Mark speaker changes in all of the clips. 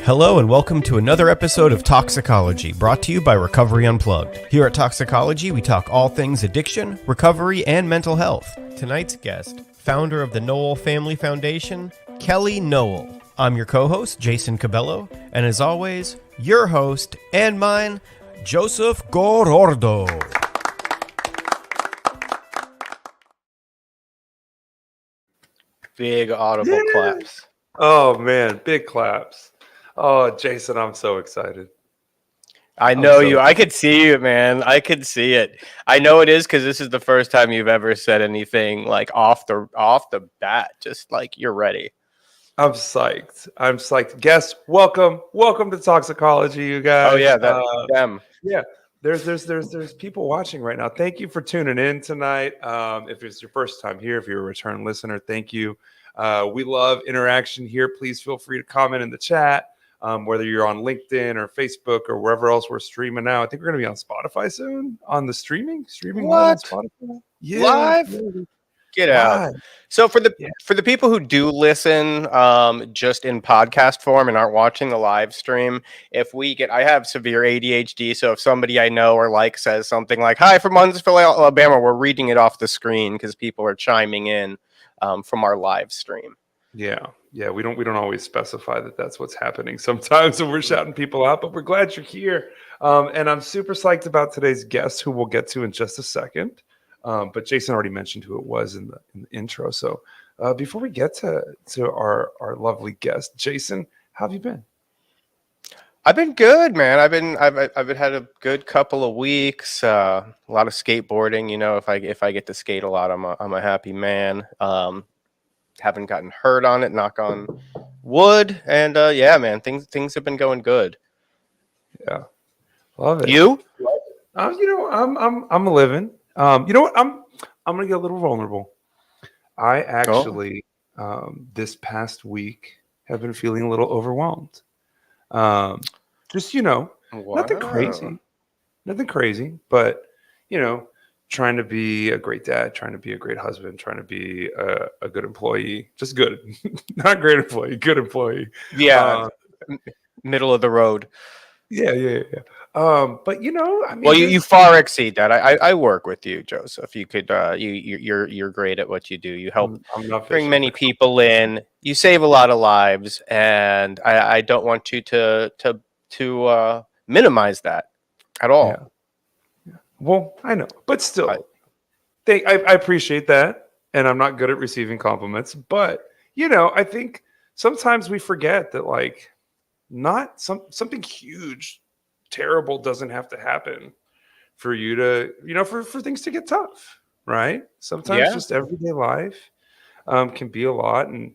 Speaker 1: Hello and welcome to another episode of Talksicology, brought to you by Recovery Unplugged. Here at Talksicology, we talk all things addiction, recovery, and mental health. Tonight's guest, founder of the Knoll Family Foundation, Kellie Nowell. I'm your co-host, Jason Cabello, and as always, your host and mine, Joseph Gorordo.
Speaker 2: Big audible claps.
Speaker 3: Oh man, big claps. Oh, Jason, I'm so excited.
Speaker 2: I know you. I could see you, man. I could see it. I know it is because this is the first time you've ever said anything like off the bat. Just like you're ready.
Speaker 3: I'm psyched. Guests, welcome to Talksicology, you guys.
Speaker 2: Oh yeah, them.
Speaker 3: Yeah, there's people watching right now. Thank you for tuning in tonight. If it's your first time here, if you're a return listener, thank you. We love interaction here. Please feel free to comment in the chat. Whether you're on LinkedIn or Facebook or wherever else we're streaming now. I think we're going to be on Spotify soon on the streaming
Speaker 2: What?
Speaker 3: live on Spotify. Yeah,
Speaker 2: Live?
Speaker 3: Yeah.
Speaker 2: Get out. So for the people who do listen just in podcast form and aren't watching the live stream, I have severe ADHD, so if somebody I know or like says something like, "Hi from Huntsville, Alabama," we're reading it off the screen because people are chiming in from our live stream.
Speaker 3: Yeah, we don't always specify that that's what's happening sometimes when we're shouting people out, but we're glad you're here. And I'm super psyched about today's guest, who we'll get to in just a second. But Jason already mentioned who it was in the intro. So before we get to our lovely guest, Jason, how have you been?
Speaker 2: I've been good, man. I've had a good couple of weeks. A lot of skateboarding. You know, if I get to skate a lot, I'm a happy man. Haven't gotten hurt on it, knock on wood, and yeah, man, things have been going good.
Speaker 3: Yeah, love it.
Speaker 2: You?
Speaker 3: I'm living. You know what? I'm gonna get a little vulnerable. I actually this past week have been feeling a little overwhelmed. Just nothing crazy, but trying to be a great dad, trying to be a great husband, trying to be a good employee, just good, not great employee, good employee.
Speaker 2: Yeah, middle of the road.
Speaker 3: Yeah. But
Speaker 2: well, you far exceed that. I work with you, Joseph. You could you're great at what you do. You help bring many people in. You save a lot of lives, and I don't want you to minimize that at all.
Speaker 3: Yeah. Well, I know, but still, I appreciate that, and I'm not good at receiving compliments. But I think sometimes we forget that, like, not something huge, terrible doesn't have to happen for you to, for things to get tough, right? Sometimes just everyday life can be a lot, and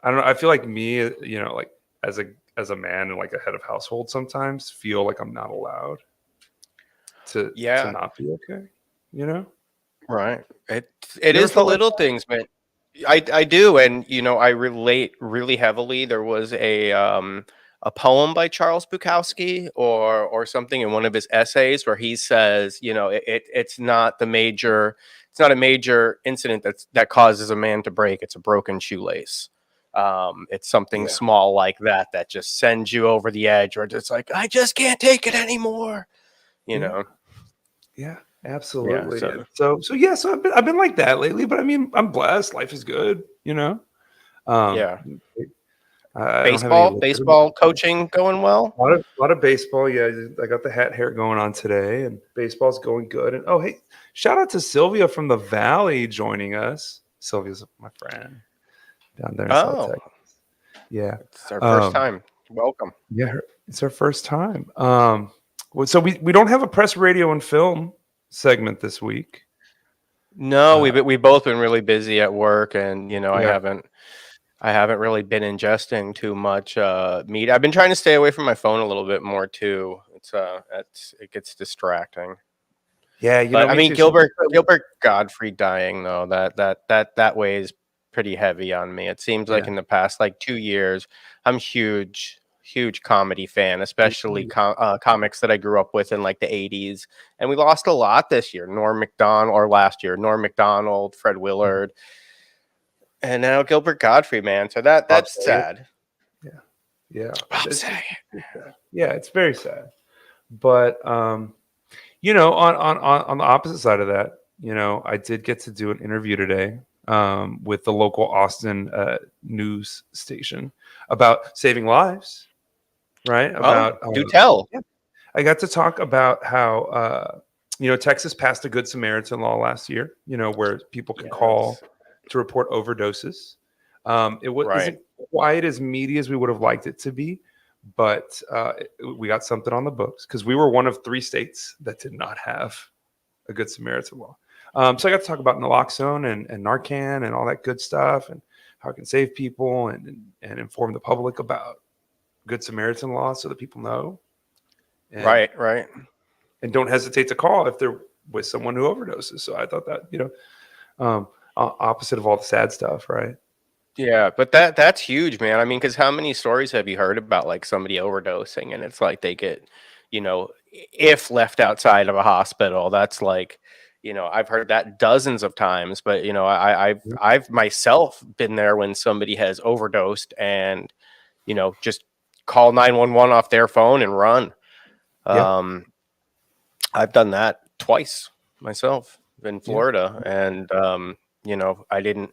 Speaker 3: I don't know. I feel like me, like as a man and like a head of household, sometimes feel like I'm not allowed to not be okay,
Speaker 2: Right. It is the little things, man. I do, and I relate really heavily. There was a poem by Charles Bukowski or something in one of his essays where he says, it's not a major incident that causes a man to break. It's a broken shoelace. It's something small like that just sends you over the edge, or it's like, I just can't take it anymore.
Speaker 3: Yeah, absolutely.
Speaker 2: Yeah,
Speaker 3: so I've been like that lately, but I mean, I'm blessed. Life is good,
Speaker 2: Baseball coaching going well.
Speaker 3: A lot of baseball. Yeah, I got the hat hair going on today, and baseball's going good. And hey, shout out to Sylvia from the Valley joining us. Sylvia's my friend down there in South Texas. Yeah,
Speaker 2: it's our first time. Welcome.
Speaker 3: Yeah, it's our first time. So we don't have a press, radio, and film segment this week.
Speaker 2: No, we've both been really busy at work, and I haven't really been ingesting too much meat. I've been trying to stay away from my phone a little bit more too. It gets distracting.
Speaker 3: Yeah,
Speaker 2: I mean, Gilbert Godfrey dying though, that weighs pretty heavy on me. It seems like in the past 2 years, I'm huge comedy fan, especially comics that I grew up with in the 80s. And we lost a lot this year. Last year, Norm Macdonald, Fred Willard, and now Gilbert Godfrey, man. So that's sad.
Speaker 3: Yeah.
Speaker 2: It's sad.
Speaker 3: Yeah, it's very sad. But on the opposite side of that, I did get to do an interview today with the local Austin news station about saving lives, right? About
Speaker 2: do tell.
Speaker 3: yeah, I got to talk about how Texas passed a Good Samaritan law last year, where people can call to report overdoses. Isn't quite as meaty as we would have liked it to be, but we got something on the books because we were one of 3 states that did not have a Good Samaritan law. So I got to talk about naloxone and Narcan and all that good stuff and how it can save people and inform the public about Good Samaritan law so that people know. And,
Speaker 2: right.
Speaker 3: And don't hesitate to call if they're with someone who overdoses. So I thought that, opposite of all the sad stuff, right?
Speaker 2: Yeah, but that's huge, man. I mean, because how many stories have you heard about like somebody overdosing and it's like they get, if left outside of a hospital, that's like, I've heard that dozens of times. But I've myself been there when somebody has overdosed and just call 911 off their phone and run.
Speaker 3: Yeah.
Speaker 2: I've done that twice myself in Florida, and I didn't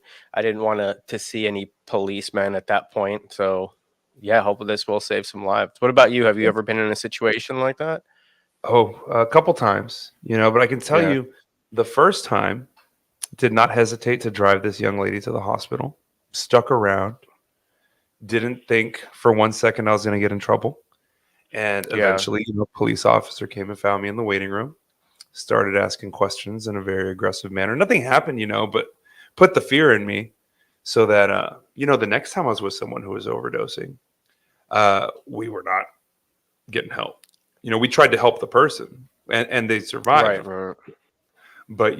Speaker 2: want to see any policemen at that point. So yeah, hopefully this will save some lives. What about you? Have you ever been in a situation like that?
Speaker 3: Oh, a couple times, but I can tell you the first time did not hesitate to drive this young lady to the hospital, stuck around, didn't think for 1 second I was going to get in trouble. And eventually, a police officer came and found me in the waiting room, started asking questions in a very aggressive manner. Nothing happened, but put the fear in me so that, the next time I was with someone who was overdosing, we were not getting help. We tried to help the person and they survived.
Speaker 2: Right.
Speaker 3: But,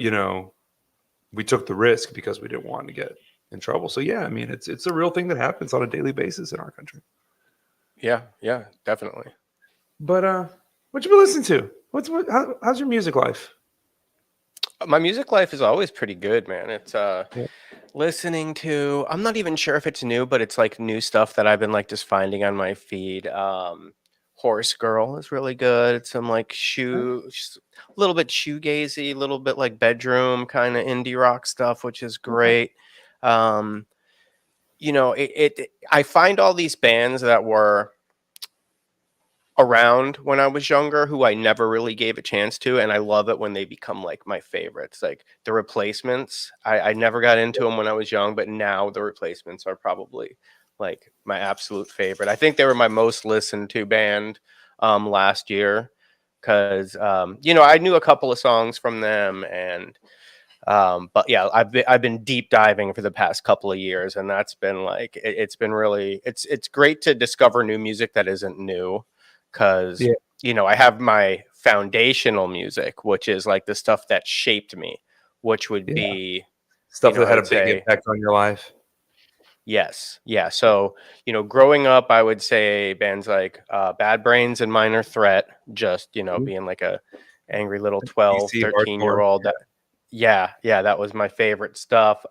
Speaker 3: we took the risk because we didn't want to get in trouble. So, yeah, I mean, it's a real thing that happens on a daily basis in our country.
Speaker 2: Yeah, definitely.
Speaker 3: But what you been listening to? How's your music life?
Speaker 2: My music life is always pretty good, man. It's listening to, I'm not even sure if it's new, but it's like new stuff that I've been like just finding on my feed. Horse Girl is really good. It's some like a little bit shoegazy, a little bit like bedroom kind of indie rock stuff, which is great. I find all these bands that were around when I was younger who I never really gave a chance to, and I love it when they become like my favorites. Like the Replacements, I never got into them when I was young, but now the Replacements are probably like my absolute favorite. I think they were my most listened to band last year because I knew a couple of songs from them, and but yeah, I've been deep diving for the past couple of years, and that's been like it's been really it's great to discover new music that isn't new. Because, I have my foundational music, which is like the stuff that shaped me, which would be
Speaker 3: stuff that had a big impact on your life.
Speaker 2: Yes. Yeah. So, growing up, I would say bands like Bad Brains and Minor Threat, just, being like a angry little 12, 13-year-old. That was my favorite stuff.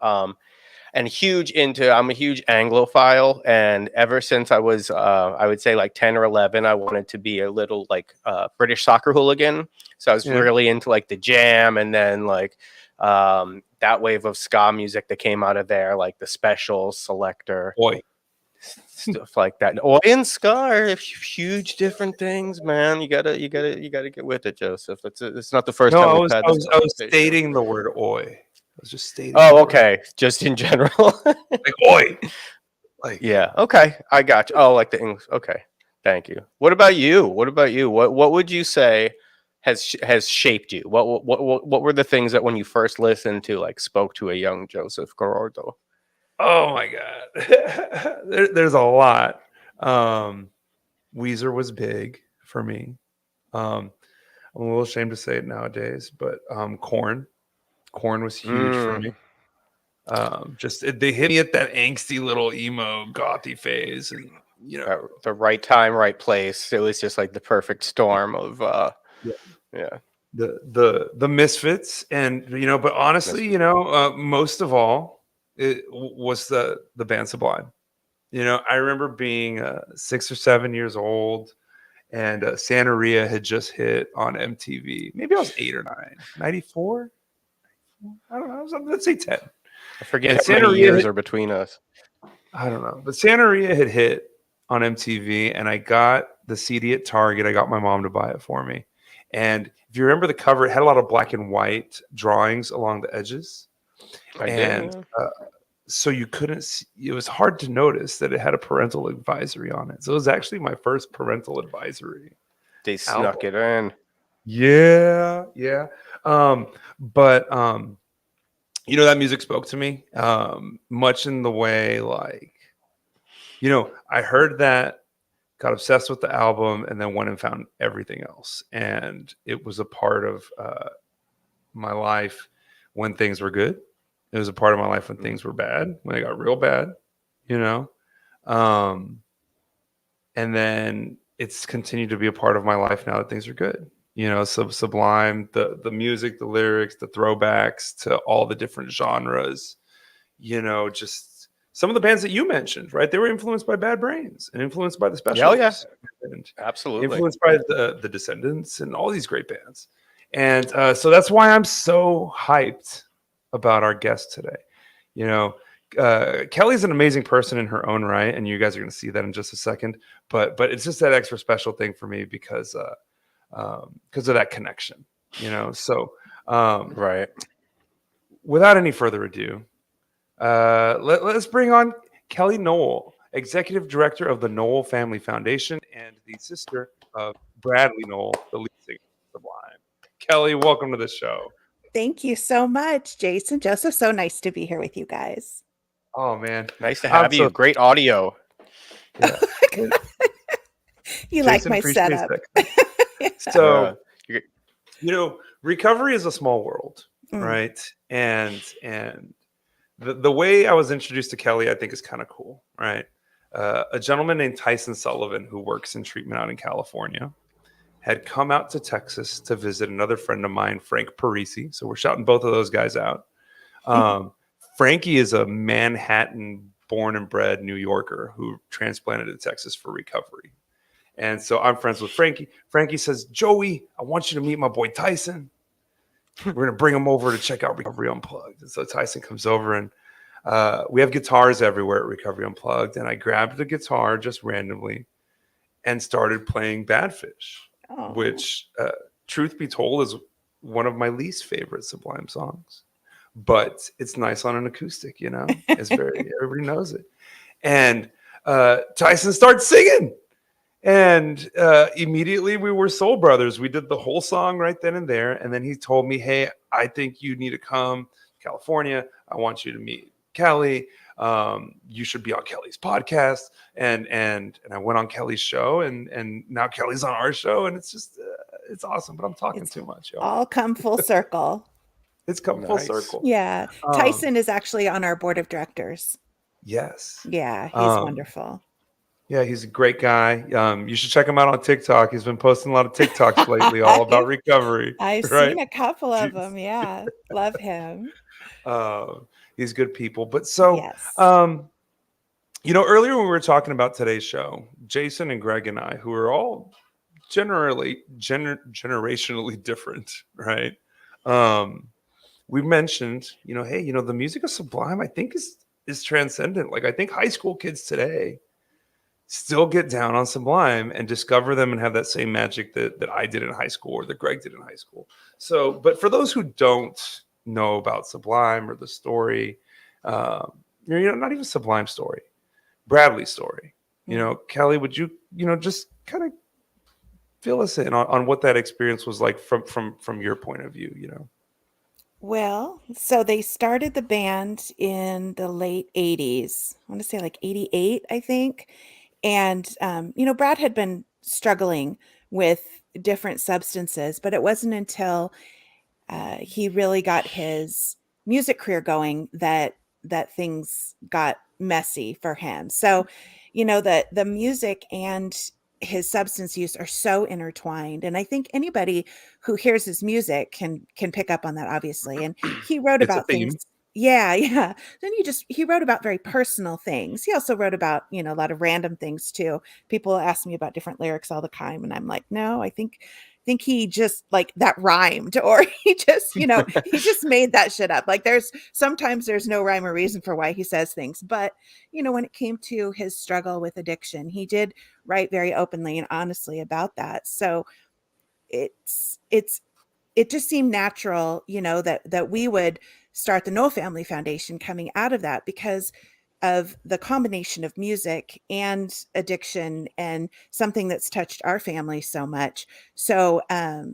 Speaker 2: And I'm a huge Anglophile, and ever since I was, I would say like 10 or 11, I wanted to be a little like British soccer hooligan. So I was really into like the Jam, and then like that wave of ska music that came out of there, like the Specials, Selector, stuff like that. Oi and ska are huge different things, man. You gotta get with it, Joseph. It's not the first time we've had this.
Speaker 3: I was stating the word oi. I was just stating.
Speaker 2: Oh, okay. Just in general.
Speaker 3: Like oi. Like
Speaker 2: yeah. Okay. I got you. Oh, like the English. Okay. Thank you. What about you? What would you say has shaped you? What were the things that when you first listened to like spoke to a young Joseph Gorordo?
Speaker 3: Oh my God. There's a lot. Weezer was big for me. I'm a little ashamed to say it nowadays, but Korn was huge for me. They hit me at that angsty little emo gothy phase, and
Speaker 2: the right time, right place. It was just like the perfect storm of
Speaker 3: the Misfits, and but honestly, most of all, it was the band Sublime. I remember being 6 or 7 years old, and Santeria had just hit on MTV. Maybe I was 8 or 9. 94? I don't know. Let's say 10.
Speaker 2: I forget
Speaker 3: And
Speaker 2: how many years are between us.
Speaker 3: I don't know. But Santeria had hit on MTV, and I got the CD at Target. I got my mom to buy it for me. And if you remember the cover, it had a lot of black and white drawings along the edges.
Speaker 2: I did.
Speaker 3: So you couldn't see, it was hard to notice that it had a parental advisory on it. So it was actually my first parental advisory.
Speaker 2: They snuck it in.
Speaker 3: Yeah. But that music spoke to me much in the way like, I heard that, got obsessed with the album, and then went and found everything else. And it was a part of my life when things were good. It was a part of my life when things were bad, when they got real bad, and then it's continued to be a part of my life now that things are good. Sublime, the music, the lyrics, the throwbacks to all the different genres, just some of the bands that you mentioned, right? They were influenced by Bad Brains and influenced by the Specials.
Speaker 2: Oh, yes. Absolutely.
Speaker 3: Influenced by the Descendants and all these great bands. And so that's why I'm so hyped about our guest today. Kellie's an amazing person in her own right, and you guys are going to see that in just a second. But it's just that extra special thing for me because of that connection. So
Speaker 2: right.
Speaker 3: Without any further ado, let's bring on Kellie Nowell, Executive Director of the Knoll Family Foundation and the sister of Bradley Knoll, the lead singer of Sublime. Kellie, welcome to the show.
Speaker 4: Thank you so much, Jason. Joseph, so nice to be here with you guys.
Speaker 3: Oh, man.
Speaker 2: Nice to have you. Great audio.
Speaker 3: Yeah.
Speaker 4: You like my setup.
Speaker 3: So, recovery is a small world, right? And the way I was introduced to Kellie, I think, is kind of cool, right? A gentleman named Tyson Sullivan, who works in treatment out in California, had come out to Texas to visit another friend of mine, Frank Parisi. So we're shouting both of those guys out. Frankie is a Manhattan born and bred New Yorker who transplanted to Texas for recovery. And so I'm friends with Frankie. Frankie says, Joey, I want you to meet my boy Tyson. We're going to bring him over to check out Recovery Unplugged. And so Tyson comes over, and we have guitars everywhere at Recovery Unplugged. And I grabbed a guitar just randomly and started playing Bad Fish, which, truth be told, is one of my least favorite Sublime songs. But it's nice on an acoustic, It's everybody knows it. And Tyson starts singing. And immediately we were soul brothers. We did the whole song right then and there. And then he told me, hey, I think you need to come to California. I want you to meet Kellie. You should be on Kellie's podcast. And I went on Kellie's show, and now Kellie's on our show. And it's just, it's awesome. But I'm talking too much, y'all.
Speaker 4: All come full circle.
Speaker 3: It's come full circle.
Speaker 4: Yeah. Tyson is actually on our board of directors.
Speaker 3: Yes.
Speaker 4: Yeah. He's wonderful.
Speaker 3: Yeah, he's a great guy. You should check him out on TikTok. He's been posting a lot of TikToks lately, all about recovery.
Speaker 4: I've seen a couple of them. Yeah, love him.
Speaker 3: He's good people. But so,
Speaker 4: yes.
Speaker 3: Earlier when we were talking about today's show, Jason and Greg and I, who are all generationally different, right? We mentioned, hey, the music of Sublime, I think is transcendent. Like, I think high school kids today still get down on Sublime and discover them and have that same magic that I did in high school or that Greg did in high school. So, but for those who don't know about Sublime or the story, not even Sublime story, Bradley's story, Kellie, would you, just kind of fill us in on what that experience was like from your point of view,
Speaker 4: Well, so they started the band in the late 80s. I want to say like 88, I think. And, Brad had been struggling with different substances, but it wasn't until he really got his music career going that things got messy for him. So, the music and his substance use are so intertwined. And I think anybody who hears his music can pick up on that, obviously. And he wrote about things. Yeah, yeah. Then he wrote about very personal things. He also wrote about, a lot of random things too. People ask me about different lyrics all the time, and I'm like, no, I think he just like that rhymed, or he just made that shit up. Like sometimes there's no rhyme or reason for why he says things. But, when it came to his struggle with addiction, he did write very openly and honestly about that. So it just seemed natural, that we would start the Knoll Family Foundation coming out of that, because of the combination of music and addiction, and something that's touched our family so much. So, I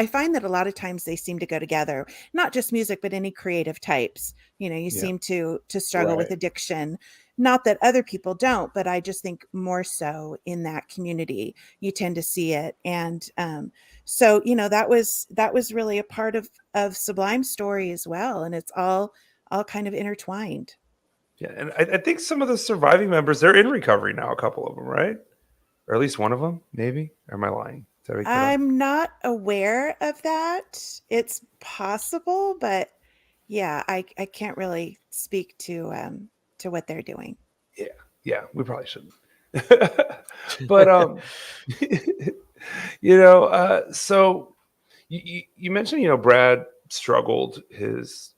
Speaker 4: find that a lot of times they seem to go together, not just music, but any creative types. You
Speaker 3: Yeah.
Speaker 4: seem to struggle with
Speaker 3: Right.
Speaker 4: addiction. Not that other people don't, but I just think more so in that community, you tend to see it. And so, that was really a part of Sublime's story as well. And it's all kind of intertwined.
Speaker 3: Yeah, and I think some of the surviving members, they're in recovery now, a couple of them, right? Or at least one of them, maybe? Or am I lying? Is that what I cut up?
Speaker 4: I'm not aware of that. It's possible, but yeah, I can't really speak to what they're doing.
Speaker 3: Yeah, we probably shouldn't. But so you mentioned, Brad struggled his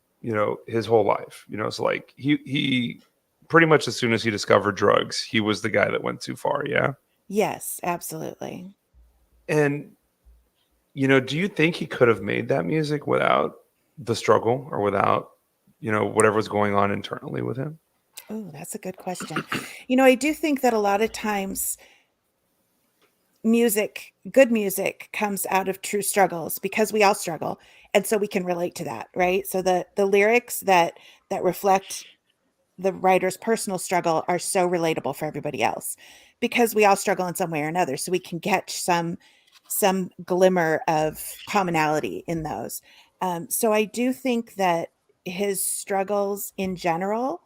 Speaker 3: whole life. So like he pretty much as soon as he discovered drugs, he was the guy that went too far. Yeah.
Speaker 4: Yes, absolutely.
Speaker 3: And do you think he could have made that music without the struggle, or without whatever was going on internally with him?
Speaker 4: Oh, that's a good question. I do think that a lot of times good music comes out of true struggles, because we all struggle. And so we can relate to that, right? So the lyrics that reflect the writer's personal struggle are so relatable for everybody else, because we all struggle in some way or another. So we can catch some glimmer of commonality in those. So I do think that his struggles in general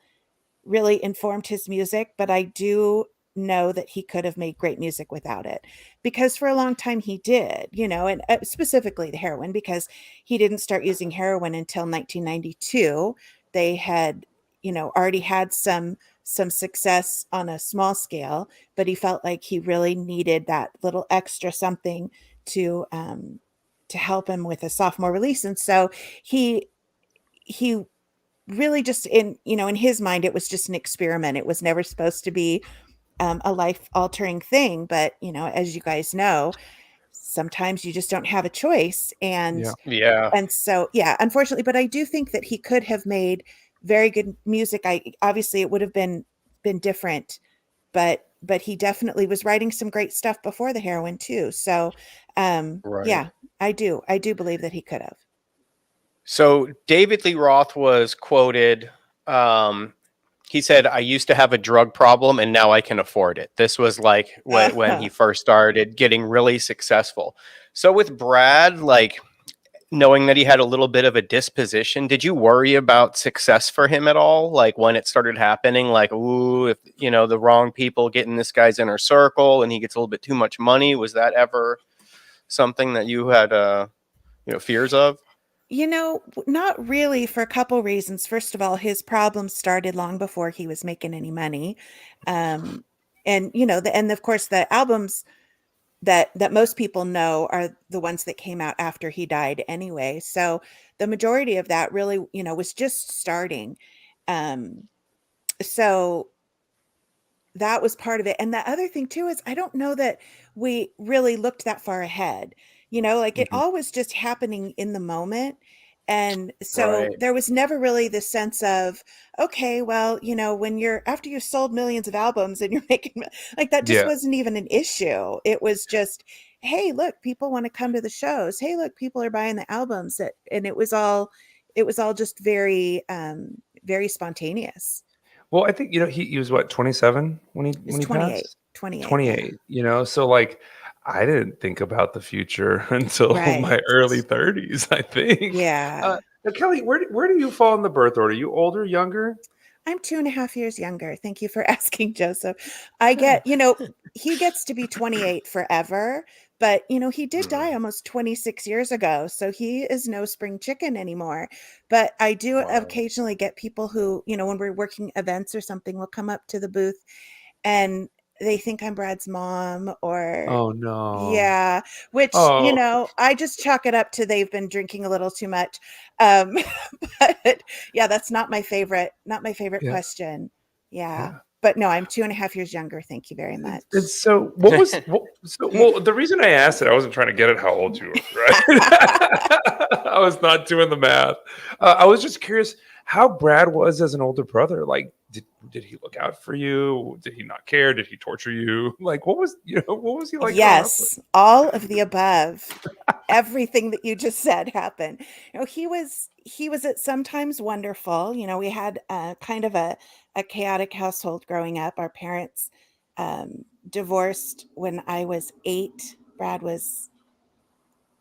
Speaker 4: really informed his music, but I do know that he could have made great music without it, because for a long time he did, and specifically the heroin, because he didn't start using heroin until 1992. They had, already had some success on a small scale, but he felt like he really needed that little extra something to help him with a sophomore release. And so he really just in his mind, it was just an experiment. It was never supposed to be a life altering thing. But, as you guys know, sometimes you just don't have a choice. And,
Speaker 3: Yeah.
Speaker 2: Yeah.
Speaker 4: and so, yeah, unfortunately, but I do think that he could have made very good music. Obviously it would have been different, but he definitely was writing some great stuff before the heroin too. So,
Speaker 2: Right.
Speaker 4: yeah, I do believe that he could have.
Speaker 2: So David Lee Roth was quoted. He said, "I used to have a drug problem and now I can afford it." This was like when he first started getting really successful. So with Brad, like knowing that he had a little bit of a disposition, did you worry about success for him at all? Like when it started happening, like, ooh, if the wrong people get in this guy's inner circle and he gets a little bit too much money, was that ever something that you had fears of?
Speaker 4: Not really, for a couple reasons. First of all, his problems started long before he was making any money. And and of course the albums that most people know are the ones that came out after he died anyway. So the majority of that really, was just starting. So that was part of it. And the other thing too is I don't know that we really looked that far ahead. Like it
Speaker 3: Mhm.
Speaker 4: all was just happening in the moment. And so
Speaker 2: Right.
Speaker 4: there was never really the sense of, okay, well, when after you've sold millions of albums and you're making like that, just
Speaker 3: Yeah.
Speaker 4: wasn't even an issue. It was just, hey, look, people want to come to the shows. Hey, look, people are buying the albums. And it was all just very, very spontaneous.
Speaker 3: Well, I think he was what, 27 when
Speaker 4: It's
Speaker 3: he
Speaker 4: 28,
Speaker 3: passed?
Speaker 4: 28. Yeah.
Speaker 3: 28. So like I didn't think about the future until my
Speaker 4: Right.
Speaker 3: early 30s, I think.
Speaker 4: Yeah.
Speaker 3: Now, Kelly, where do you fall in the birth order? You older, younger?
Speaker 4: I'm 2.5 years younger. Thank you for asking, Joseph. I
Speaker 3: Yeah.
Speaker 4: get, he gets to be 28 forever, But, he did die almost 26 years ago. So he is no spring chicken anymore. But I do occasionally get people who, when we're working events or something, will come up to the booth and they think I'm Brad's mom or,
Speaker 3: Oh no.
Speaker 4: yeah, which,
Speaker 3: Oh.
Speaker 4: I just chalk it up to they've been drinking a little too much. But yeah, that's not my favorite
Speaker 3: Yeah.
Speaker 4: question. Yeah.
Speaker 3: Yeah.
Speaker 4: But no, I'm 2.5 years younger. Thank you very much.
Speaker 3: And so well, the reason I asked it, I wasn't trying to get at how old you were, right? I was not doing the math. I was just curious how Brad was as an older brother. Like, did he look out for you? Did he not care? Did he torture you? Like, what was he like? growing up
Speaker 4: Yes, all of the above. Everything that you just said happened. He was at sometimes wonderful. We had kind of a chaotic household growing up. Our parents divorced when I was 8. Brad was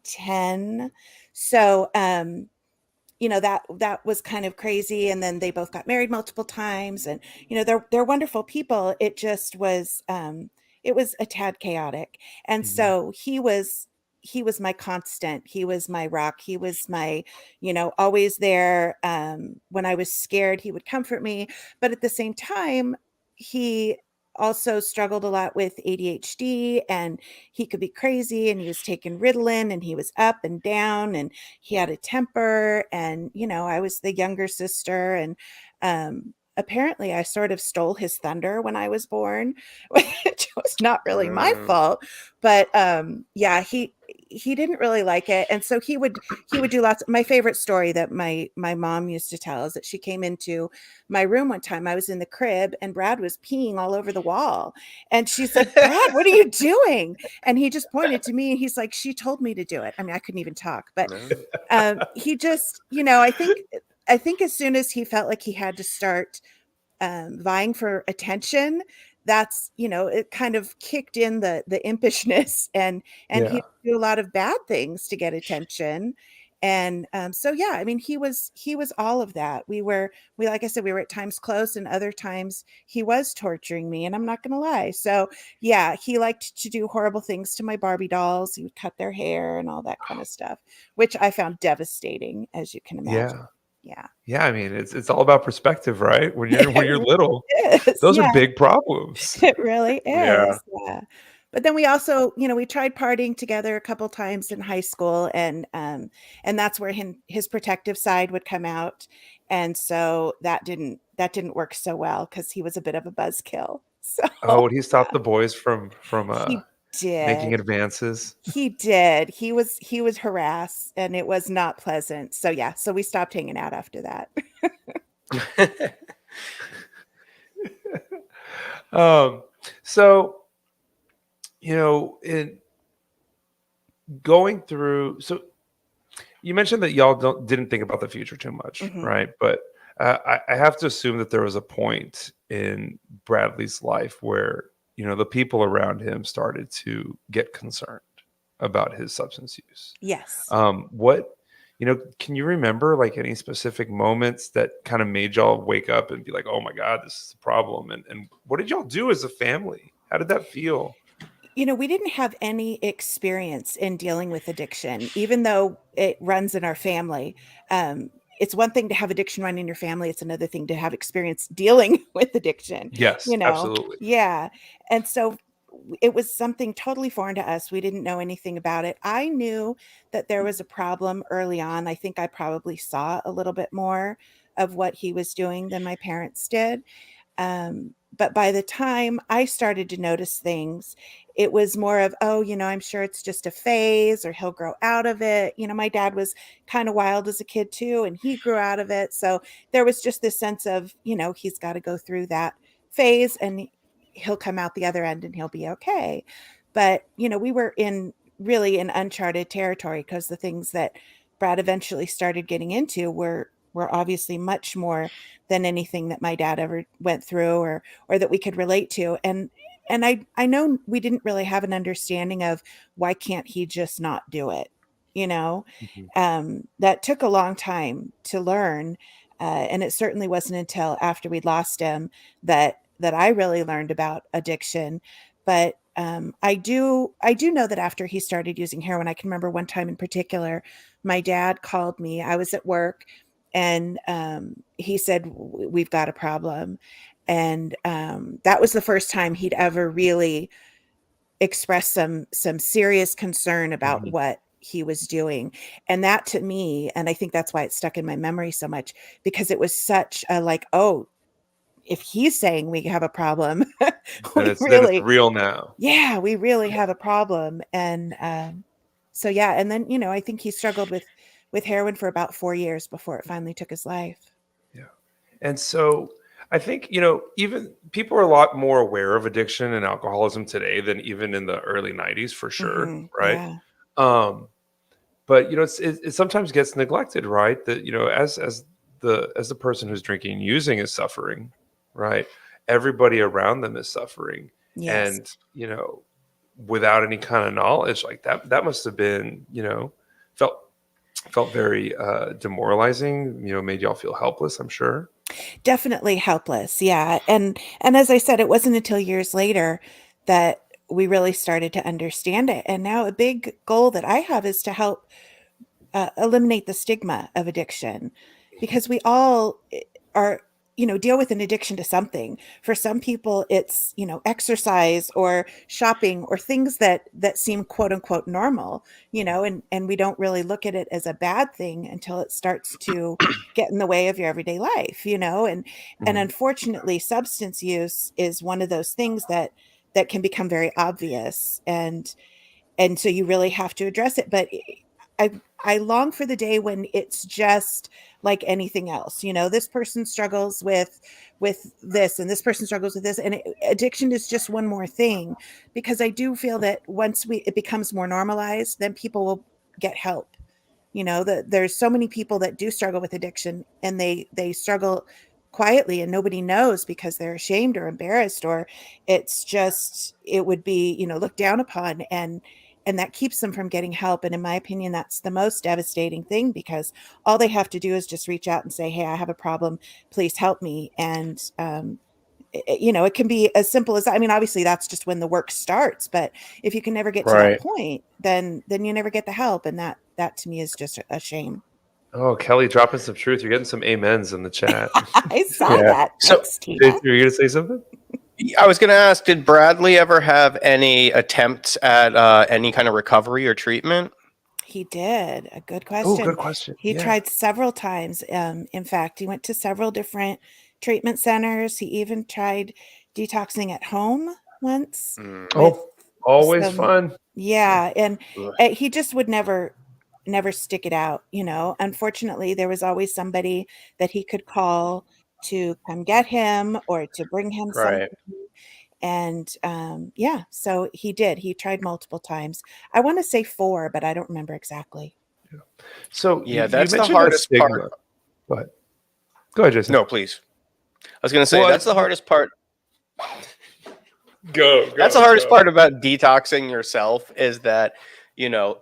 Speaker 4: 10. So that was kind of crazy. And then they both got married multiple times, and they're wonderful people. It just was it was a tad chaotic. And
Speaker 3: Mhm.
Speaker 4: so he was my constant. He was my rock. He was my, always there. When I was scared, he would comfort me. But at the same time, he also struggled a lot with ADHD, and he could be crazy, and he was taking Ritalin, and he was up and down, and he had a temper. And I was the younger sister, and apparently I sort of stole his thunder when I was born, which was not really my fault. But yeah, he didn't really like it. And so he would do lots. My favorite story that my mom used to tell is that she came into my room one time. I was in the crib and Brad was peeing all over the wall, and she's like, Brad, what are you doing? And he just pointed to me, and he's like, she told me to do it. I mean, I couldn't even talk, but he just, I think as soon as he felt like he had to start vying for attention, that's, it kind of kicked in the impishness, and
Speaker 3: Yeah.
Speaker 4: he do a lot of bad things to get attention. And so yeah, I mean, he was all of that. We like I said, we were at times close, and other times he was torturing me, and I'm not gonna lie. So yeah, he liked to do horrible things to my Barbie dolls. He would cut their hair and all that kind of stuff, which I found devastating, as you can imagine.
Speaker 3: Yeah.
Speaker 4: Yeah.
Speaker 3: Yeah, I mean, it's all about perspective, right? When you're little,
Speaker 4: It is,
Speaker 3: those are
Speaker 4: yeah.
Speaker 3: big problems.
Speaker 4: It really
Speaker 3: Yeah.
Speaker 4: is. Yeah. But then we also, we tried partying together a couple times in high school, and that's where his protective side would come out. And so that didn't work so well, because he was a bit of a buzzkill. So
Speaker 3: Oh, would he stop the boys from
Speaker 4: he
Speaker 3: making
Speaker 4: did.
Speaker 3: advances?
Speaker 4: He did. He was harassed, and it was not pleasant. So yeah, so we stopped hanging out after that.
Speaker 3: So, in going through, so you mentioned that y'all didn't think about the future too much,
Speaker 4: Mhm.
Speaker 3: right? But I have to assume that there was a point in Bradley's life where, the people around him started to get concerned about his substance use.
Speaker 4: Yes.
Speaker 3: What, can you remember like any specific moments that kind of made y'all wake up and be like, oh my God, this is a problem? And what did y'all do as a family? How did that feel?
Speaker 4: We didn't have any experience in dealing with addiction, even though it runs in our family. It's one thing to have addiction run in your family. It's another thing to have experience dealing with addiction.
Speaker 3: Yes, absolutely.
Speaker 4: Yeah. And so it was something totally foreign to us. We didn't know anything about it. I knew that there was a problem early on. I think I probably saw a little bit more of what he was doing than my parents did. But by the time I started to notice things, it was more of, oh, I'm sure it's just a phase, or he'll grow out of it. My dad was kind of wild as a kid too, and he grew out of it. So there was just this sense of, he's got to go through that phase, and he'll come out the other end, and he'll be okay. But, we were really in uncharted territory, because the things that Brad eventually started getting into were obviously much more than anything that my dad ever went through, or that we could relate to. And I know we didn't really have an understanding of why can't he just not do it,
Speaker 3: Mhm.
Speaker 4: that took a long time to learn. And it certainly wasn't until after we'd lost him that I really learned about addiction. But I do know that after he started using heroin, I can remember one time in particular, my dad called me. I was at work, and he said, "We've got a problem," and that was the first time he'd ever really expressed some serious concern about what he was doing. And that, to me, and I think that's why it stuck in my memory so much, because it was such a like, oh, if he's saying we have a problem,
Speaker 3: Then
Speaker 4: we
Speaker 3: it's
Speaker 4: really,
Speaker 3: real now.
Speaker 4: yeah, we really have a problem. And so, yeah. And then, I think he struggled with heroin for about 4 years before it finally took his life.
Speaker 3: Yeah. And so I think, even people are a lot more aware of addiction and alcoholism today than even in the early 90s, for sure.
Speaker 4: Mhm,
Speaker 3: Right.
Speaker 4: yeah.
Speaker 3: But, it sometimes gets neglected, right? That, as the person who's drinking and using is suffering, right? Everybody around them is suffering.
Speaker 4: Yes.
Speaker 3: And, without any kind of knowledge like that must have been, felt very demoralizing, made y'all feel helpless, I'm sure.
Speaker 4: Definitely helpless. Yeah. And as I said, it wasn't until years later that we really started to understand it. And now a big goal that I have is to help eliminate the stigma of addiction, because we all are, deal with an addiction to something. For some people, it's, exercise or shopping or things that seem quote unquote normal, and we don't really look at it as a bad thing until it starts to get in the way of your everyday life, and unfortunately, substance use is one of those things that can become very obvious, and so you really have to address it. But I long for the day when it's just like anything else. This person struggles with this, and this person struggles with this, and addiction is just one more thing. Because I do feel that once it becomes more normalized, then people will get help. There's so many people that do struggle with addiction, and they struggle quietly and nobody knows because they're ashamed or embarrassed, or it would be, looked down upon, and that keeps them from getting help. And in my opinion, that's the most devastating thing, because all they have to do is just reach out and say, "Hey, I have a problem, please help me." And it can be as simple as, obviously that's just when the work starts, but if you can never get to that point, then you never get the help. And that to me is just a shame.
Speaker 3: Oh, Kelly, dropping some truth. You're getting some amens in the chat.
Speaker 4: I saw that.
Speaker 2: So,
Speaker 4: thanks, Tina.
Speaker 3: Jason, you're going to say something?
Speaker 2: I was going to ask, did Bradley ever have any attempts at any kind of recovery or treatment?
Speaker 4: He did. A good question.
Speaker 3: Oh, good question.
Speaker 4: He tried several times. In fact, he went to several different treatment centers. He even tried detoxing at home once.
Speaker 3: Always fun.
Speaker 4: Yeah. And he just would never stick it out. Unfortunately, there was always somebody that he could call to come get him or to bring him something. And so he did. He tried multiple times. I want to say 4, but I don't remember exactly.
Speaker 3: Yeah. So
Speaker 2: that's the hardest part.
Speaker 3: Go ahead, Jason.
Speaker 2: No, please. I was going to say, that's the hardest part. That's the hardest part about detoxing yourself, is that you know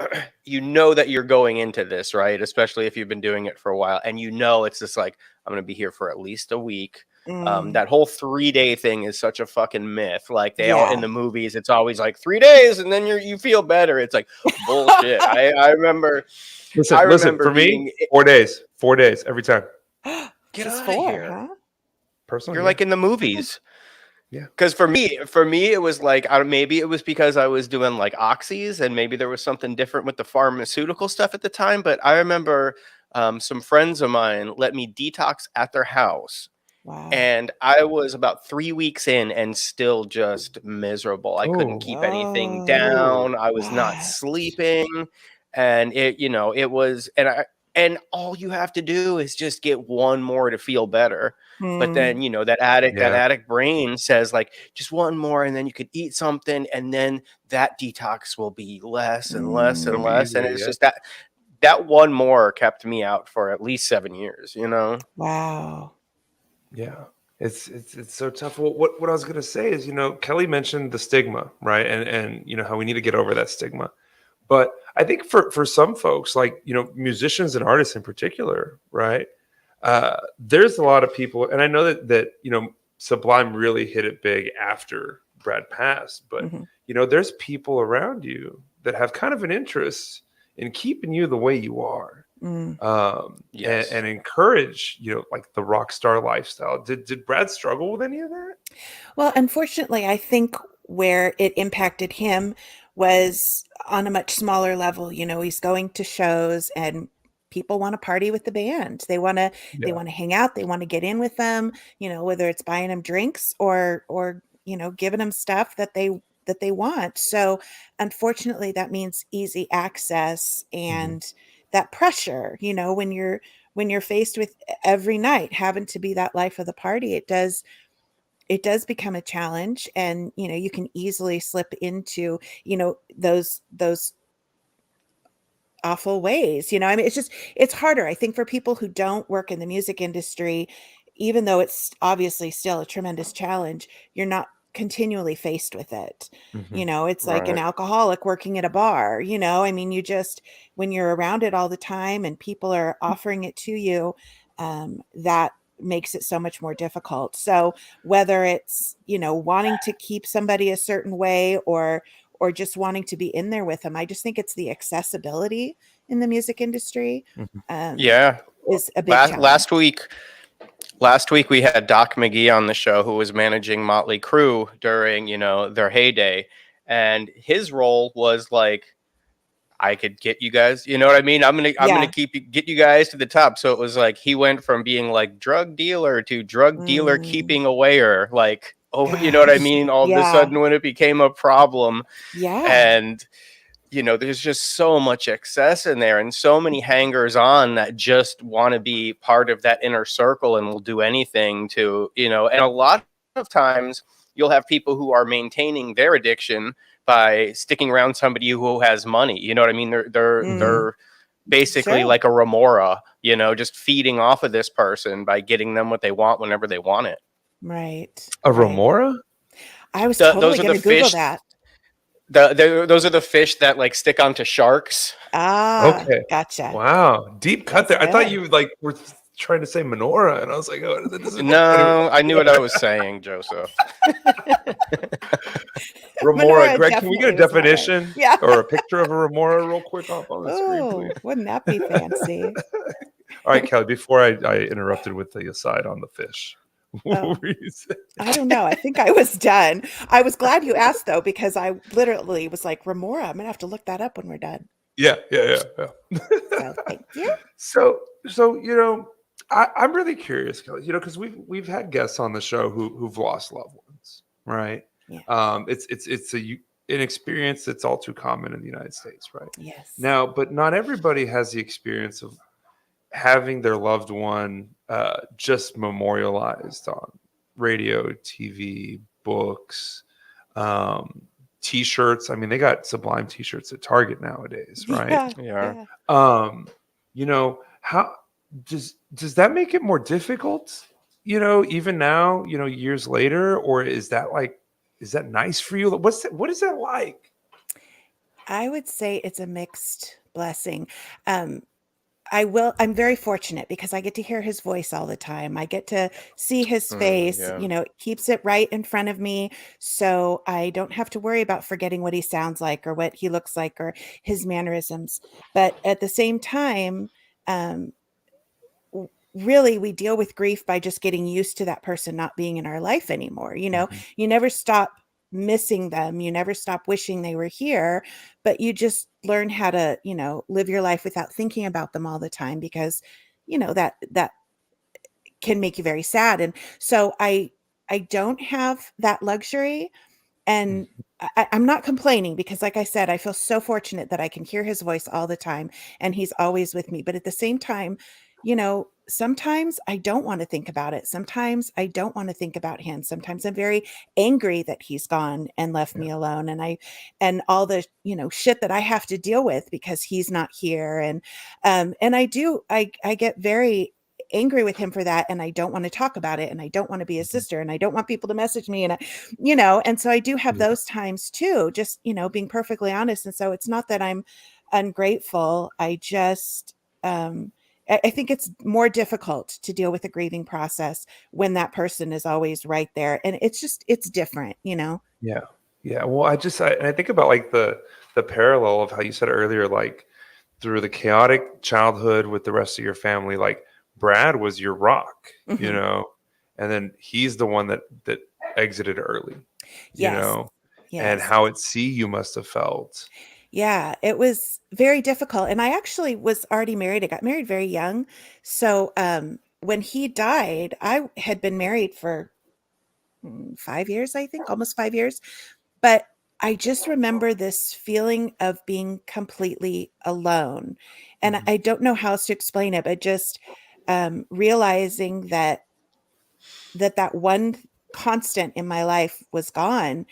Speaker 2: that you're going into this, right? Especially if you've been doing it for a while, and it's just like, I'm going to be here for at least a week. That whole 3-day thing is such a fucking myth. Like all in the movies, it's always like 3 days and then you feel better. It's like bullshit. I remember.
Speaker 3: Listen. For me, 4 days. 4 days every time.
Speaker 2: Get
Speaker 4: Just
Speaker 2: out
Speaker 4: 4,
Speaker 2: of here.
Speaker 4: huh?
Speaker 3: Personally,
Speaker 2: you're like in the movies.
Speaker 3: Yeah.
Speaker 2: Because for me, it was like, maybe it was because I was doing like oxys, and maybe there was something different with the pharmaceutical stuff at the time. But I remember some friends of mine let me detox at their house.
Speaker 4: Wow.
Speaker 2: And I was about 3 weeks in and still just miserable. I couldn't keep anything down. I was not sleeping. And it was, and all you have to do is just get one more to feel better. But then, that addict brain says like, just one more, and then you could eat something, and then that detox will be less and less and less. And it's just that one more kept me out for at least 7 years,
Speaker 4: Wow.
Speaker 3: Yeah, it's so tough. Well, what I was gonna say is, Kelly mentioned the stigma, right? And how we need to get over that stigma. But I think for some folks, like musicians and artists in particular, right? There's a lot of people, and I know that Sublime really hit it big after Brad passed, but
Speaker 4: Mhm.
Speaker 3: there's people around you that have kind of an interest in keeping you the way you are.
Speaker 4: Mm.
Speaker 2: Yes.
Speaker 3: And encourage, like the rock star lifestyle. Did Brad struggle with any of that?
Speaker 4: Well, unfortunately, I think where it impacted him was on a much smaller level. He's going to shows and people want to party with the band. They
Speaker 3: Yeah.
Speaker 4: want to hang out, they want to get in with them, whether it's buying them drinks or giving them stuff that they want. So, unfortunately, that means easy access and that pressure, when you're faced with every night having to be that life of the party, it does become a challenge, and you can easily slip into those awful ways. I mean, it's harder, I think, for people who don't work in the music industry. Even though it's obviously still a tremendous challenge, you're not continually faced with it. It's like an
Speaker 2: Right.
Speaker 4: alcoholic working at a bar. I mean, when you're around it all the time and people are offering it to you, that makes it so much more difficult. So whether it's wanting to keep somebody a certain way or just wanting to be in there with them, I just think it's the accessibility in the music industry
Speaker 2: Yeah.
Speaker 4: is a big
Speaker 2: Last
Speaker 4: challenge.
Speaker 2: last week we had Doc McGee on the show, who was managing Motley Crue during their heyday, and his role was like, I could get you guys, you know what I mean? I'm gonna
Speaker 4: Yeah.
Speaker 2: get you guys to the top. So it was like he went from being like drug dealer to drug dealer
Speaker 4: Mm,
Speaker 2: keeping awayer, like, oh, you know what I
Speaker 4: gosh.
Speaker 2: mean? All of a
Speaker 4: Yeah.
Speaker 2: sudden when it became a problem,
Speaker 4: Yeah.
Speaker 2: and there's just so much excess in there and so many hangers on that just want to be part of that inner circle and will do anything to, and a lot of times you'll have people who are maintaining their addiction by sticking around somebody who has money. You know what I mean?
Speaker 4: Mm,
Speaker 2: They're basically
Speaker 4: sure.
Speaker 2: like a remora, just feeding off of this person by getting them what they want whenever they want it.
Speaker 4: Right.
Speaker 3: A
Speaker 4: Right.
Speaker 3: remora?
Speaker 4: I was totally
Speaker 2: Those are
Speaker 4: going
Speaker 2: the
Speaker 4: to Google
Speaker 2: fish.
Speaker 4: that.
Speaker 2: Those are the fish that like stick onto sharks.
Speaker 4: Ah,
Speaker 3: Okay.
Speaker 4: gotcha.
Speaker 3: Wow. Deep cut
Speaker 4: That's
Speaker 3: there. I thought
Speaker 4: good.
Speaker 3: you like were trying to say menorah, and I was like, oh, that doesn't. Anyway.
Speaker 2: No, I knew what I was saying, Joseph.
Speaker 3: Remora.
Speaker 4: Menorah
Speaker 3: Greg, can we get a
Speaker 4: definitely was not right.
Speaker 3: definition
Speaker 4: Yeah.
Speaker 3: or a picture of a remora real quick on the screen,
Speaker 4: Oh,
Speaker 3: please?
Speaker 4: wouldn't that be fancy?
Speaker 3: All right, Kelly, before I interrupted with the aside on the fish. What
Speaker 4: Oh,
Speaker 3: were you saying?
Speaker 4: I don't know. I think I was done. I was glad you asked, though, because I literally was like, remora. I'm going to have to look that up when we're done.
Speaker 3: Yeah.
Speaker 4: So thank you.
Speaker 3: So I'm really curious, Kelly, because we've had guests on the show who've lost loved ones, right?
Speaker 4: Yeah.
Speaker 3: It's an experience that's all too common in the United States, right?
Speaker 4: Yes.
Speaker 3: Now, but not everybody has the experience of having their loved one just memorialized on radio, TV, books, T-shirts. I mean, they got Sublime T-shirts at Target nowadays, right?
Speaker 4: Yeah.
Speaker 3: How does that make it more difficult? Even now, years later, or is that nice for you? What is that like?
Speaker 4: I would say it's a mixed blessing. I'm very fortunate because I get to hear his voice all the time. I get to see his face,
Speaker 2: Yeah.
Speaker 4: it keeps it right in front of me. So I don't have to worry about forgetting what he sounds like or what he looks like or his mannerisms. But at the same time, um, really, we deal with grief by just getting used to that person not being in our life anymore. You never stop missing them. You never stop wishing they were here, but you just learn how to, live your life without thinking about them all the time because, that can make you very sad. And so I don't have that luxury. And I'm not complaining because, like I said, I feel so fortunate that I can hear his voice all the time and he's always with me. But at the same time, sometimes I don't want to think about it. Sometimes I don't want to think about him. Sometimes I'm very angry that he's gone and left me alone. And all the, shit that I have to deal with because he's not here. And I get very angry with him for that. And I don't want to talk about it. And I don't want to be his sister. And I don't want people to message me. And so I do have those times too, just, being perfectly honest. And so it's not that I'm ungrateful. I just, I think it's more difficult to deal with the grieving process when that person is always right there. And it's different.
Speaker 3: Yeah. Yeah. Well, I think about like the parallel of how you said earlier, like through the chaotic childhood with the rest of your family, like Brad was your rock,
Speaker 4: Mhm.
Speaker 3: and then he's the one that exited early,
Speaker 4: Yes.
Speaker 3: and
Speaker 4: Yes.
Speaker 3: how at sea you must have felt.
Speaker 4: Yeah, it was very difficult. And I actually was already married. I got married very young. So when he died, I had been married for 5 years, I think, almost 5 years. But I just remember this feeling of being completely alone. And
Speaker 3: Mhm.
Speaker 4: I don't know how else to explain it, but just realizing that one constant in my life was gone,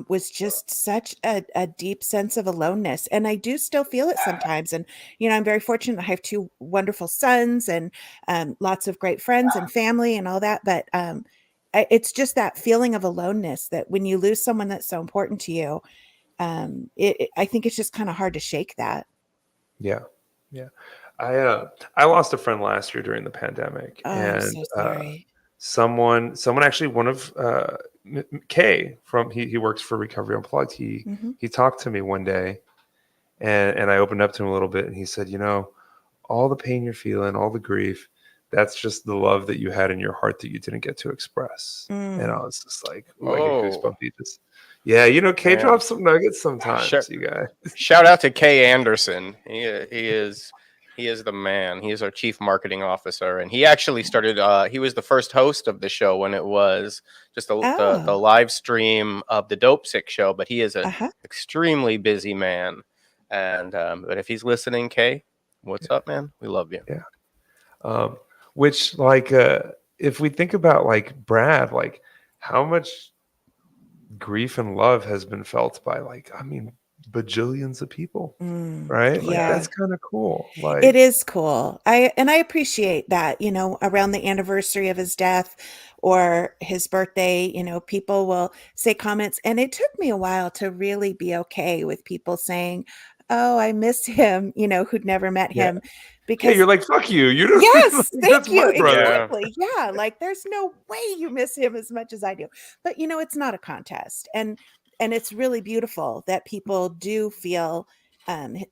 Speaker 4: was just such a deep sense of aloneness. And I do still feel it sometimes. And, I'm very fortunate. I have two wonderful sons and lots of great friends and family and all that. But it's just that feeling of aloneness that when you lose someone that's so important to you, I think it's just kind of hard to shake that.
Speaker 3: Yeah. Yeah. I lost a friend last year during the pandemic,
Speaker 4: Oh, I'm
Speaker 3: and
Speaker 4: so sorry.
Speaker 3: someone actually, one of Kay from he works for Recovery Unplugged.
Speaker 4: Hmm.
Speaker 3: He talked to me one day, and I opened up to him a little bit, and he said, all the pain you're feeling, all the grief, that's just the love that you had in your heart that you didn't get to express. And I
Speaker 4: Mm.
Speaker 3: was just like, ooh, I get
Speaker 2: Oh,
Speaker 3: goosebumpy. Just yeah, Kay
Speaker 2: man.
Speaker 3: drops some nuggets
Speaker 2: Sh-
Speaker 3: sometimes, you guys.
Speaker 2: Shout out to Kay Anderson. He is the man. He is our chief marketing officer, and he actually started. He was the first host of the show when it was just the
Speaker 4: Oh,
Speaker 2: live stream of the Dope Sick show. But he is an
Speaker 4: uh-huh.
Speaker 2: extremely busy man, and but if he's listening, Kay, what's up, man? We love you.
Speaker 3: Yeah. Um, which like if we think about like Brad, like how much grief and love has been felt by bajillions of people, right? Like
Speaker 4: Yeah.
Speaker 3: that's kind of cool.
Speaker 4: It
Speaker 3: Like
Speaker 4: is cool. I appreciate that, around the anniversary of his death or his birthday, people will say comments. And it took me a while to really be okay with people saying, "Oh, I miss him," who'd never met
Speaker 3: yeah.
Speaker 4: him.
Speaker 3: Yeah,
Speaker 4: Because
Speaker 3: you're like, fuck you. You don't
Speaker 4: yes,
Speaker 3: that's
Speaker 4: thank you.
Speaker 3: my brother.
Speaker 2: Yeah,
Speaker 4: Exactly. Yeah, like there's no way you miss him as much as I do. But it's not a contest. And it's really beautiful that people do feel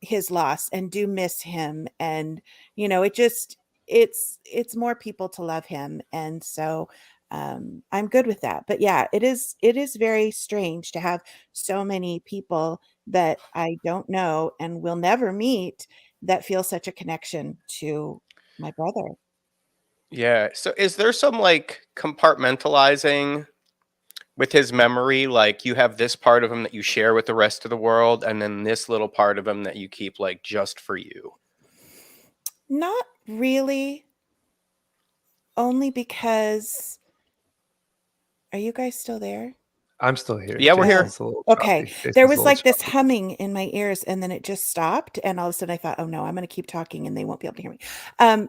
Speaker 4: his loss and do miss him. And it just it's more people to love him. And so I'm good with that. But yeah, it is very strange to have so many people that I don't know and will never meet that feel such a connection to my brother.
Speaker 2: yeah. So, is there some like compartmentalizing with his memory? Like you have this part of him that you share with the rest of the world, and then this little part of him that you keep like just for you.
Speaker 4: Not really, only because are you guys still there?
Speaker 3: I'm still here.
Speaker 2: Yeah, we're
Speaker 4: Oh,
Speaker 2: here.
Speaker 3: Jason's a little
Speaker 4: okay.
Speaker 3: choppy.
Speaker 4: There
Speaker 3: Jason's a
Speaker 4: was
Speaker 3: little
Speaker 4: like this
Speaker 3: choppy.
Speaker 4: humming in my ears and then it just stopped. And all of a sudden I thought, oh no, I'm going to keep talking and they won't be able to hear me. Um,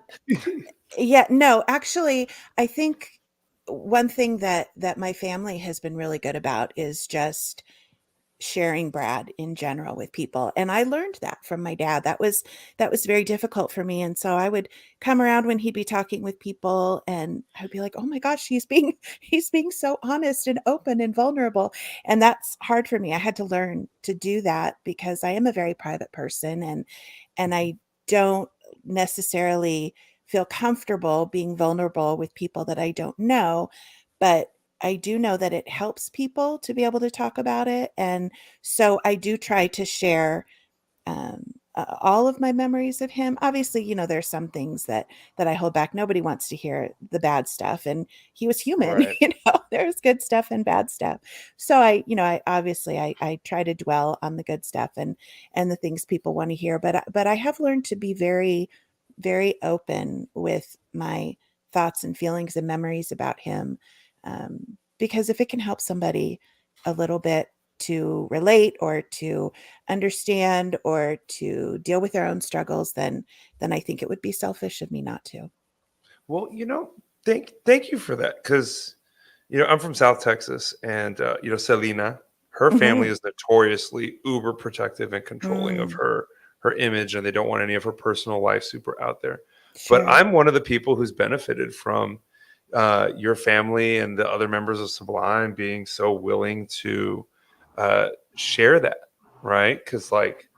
Speaker 4: yeah, no, actually, I think one thing that my family has been really good about is just sharing Brad in general with people. And I learned that from my dad. That was very difficult for me. And so I would come around when he'd be talking with people and I'd be like, "Oh my gosh, he's being so honest and open and vulnerable." And that's hard for me. I had to learn to do that because I am a very private person and I don't necessarily feel comfortable being vulnerable with people that I don't know, but I do know that it helps people to be able to talk about it, and so I do try to share, all of my memories of him. Obviously, there's some things that I hold back. Nobody wants to hear the bad stuff, and he was human,
Speaker 2: Right.
Speaker 4: there's good stuff and bad stuff. So I obviously I try to dwell on the good stuff and the things people want to hear, but I have learned to be very, very open with my thoughts and feelings and memories about him, because if it can help somebody a little bit to relate or to understand or to deal with their own struggles, then I think it would be selfish of me not to.
Speaker 3: Well, thank you for that, because I'm from South Texas, and Selena, her family
Speaker 4: Mhm.
Speaker 3: is notoriously uber protective and controlling of
Speaker 4: Mm,
Speaker 3: her image, and they don't want any of her personal life super out there. But
Speaker 4: sure.
Speaker 3: I'm one of the people who's benefited from your family and the other members of Sublime being so willing to share that, right? Because like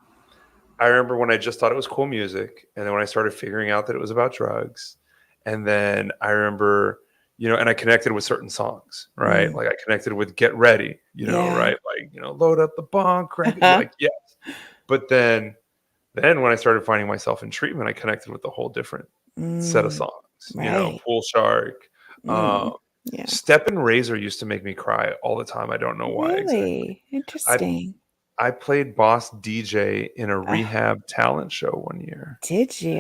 Speaker 3: I remember when I just thought it was cool music, and then when I started figuring out that it was about drugs, and then I remember, and I connected with certain songs, right? Like I connected with "Get Ready," right? Like load up the bunk, crank it, like yes. But then when I started finding myself in treatment, I connected with a whole different set of songs.
Speaker 4: Right.
Speaker 3: Pool Shark,
Speaker 4: Yeah.
Speaker 3: Step and Razor used to make me cry all the time. I don't know why exactly.
Speaker 4: Really interesting.
Speaker 3: I played boss DJ in a rehab talent show one year.
Speaker 4: Did you?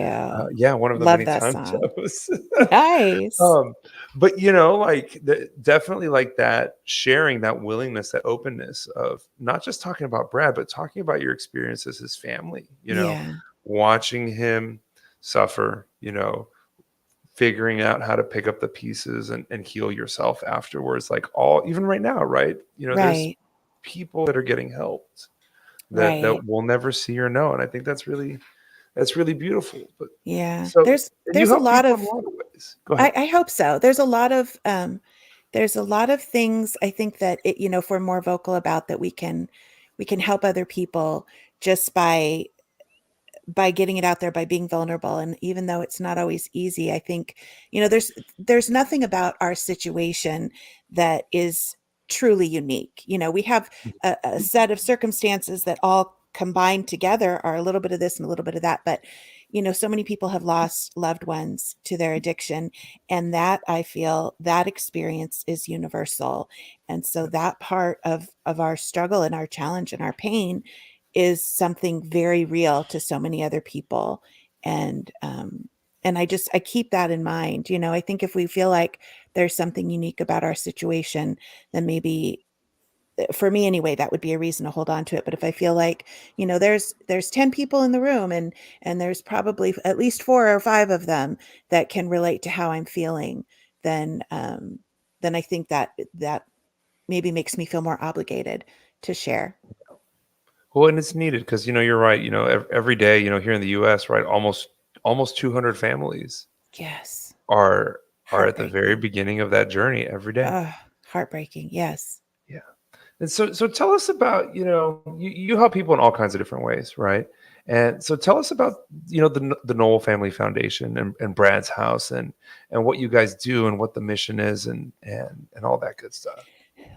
Speaker 3: Yeah, one of the
Speaker 4: Love
Speaker 3: many
Speaker 4: that
Speaker 3: time
Speaker 4: song.
Speaker 3: shows.
Speaker 4: Nice.
Speaker 3: But like definitely like that sharing, that willingness, that openness of not just talking about Brad, but talking about your experience as his family. Watching him suffer. Figuring out how to pick up the pieces and heal yourself afterwards. Like even right now, right? There's people that are getting helped that we'll never see or know, and I think that's really beautiful. But so
Speaker 4: there's a lot of
Speaker 3: ways. Go ahead.
Speaker 4: I hope so. There's a lot of things I think that if we're more vocal about, that we can help other people just by getting it out there, by being vulnerable. And even though it's not always easy, I think there's nothing about our situation that is truly unique. We have a set of circumstances that all combined together are a little bit of this and a little bit of that, but so many people have lost loved ones to their addiction, and that I feel that experience is universal. And so that part of our struggle and our challenge and our pain is something very real to so many other people. And I keep that in mind. I think if we feel like there's something unique about our situation, then maybe, for me anyway, that would be a reason to hold on to it. But if I feel like, there's 10 people in the room and there's probably at least 4 or 5 of them that can relate to how I'm feeling, then I think that maybe makes me feel more obligated to share.
Speaker 3: Well, and it's needed because you're right. Every day, here in the U.S., right, almost 200 families,
Speaker 4: yes,
Speaker 3: are at the very beginning of that journey every day.
Speaker 4: Heartbreaking. Yes.
Speaker 3: Yeah. And so tell us about you help people in all kinds of different ways, right? And so tell us about the Knoll Family Foundation and Brad's house and what you guys do and what the mission is and all that good stuff.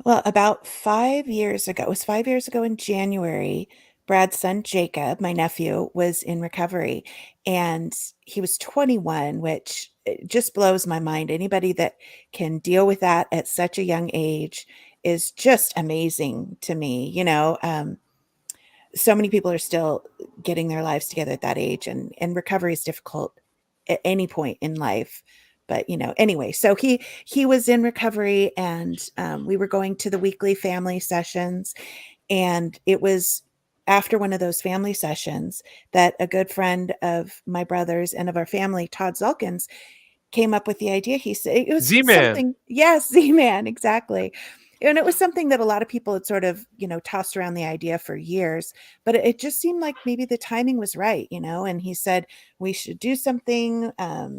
Speaker 4: Well, about 5 years ago, it was 5 years ago in January, Brad's son, Jacob, my nephew, was in recovery, and he was 21, which just blows my mind. Anybody that can deal with that at such a young age is just amazing to me. So many people are still getting their lives together at that age, and recovery is difficult at any point in life. But anyway, so he was in recovery, and we were going to the weekly family sessions, and it was after one of those family sessions that a good friend of my brother's and of our family, Todd Zulkins, came up with the idea. He said it was
Speaker 3: Z-Man.
Speaker 4: something. Yes, Z-Man, exactly. And it was something that a lot of people had sort of, tossed around the idea for years, but it just seemed like maybe the timing was right, and he said we should do something.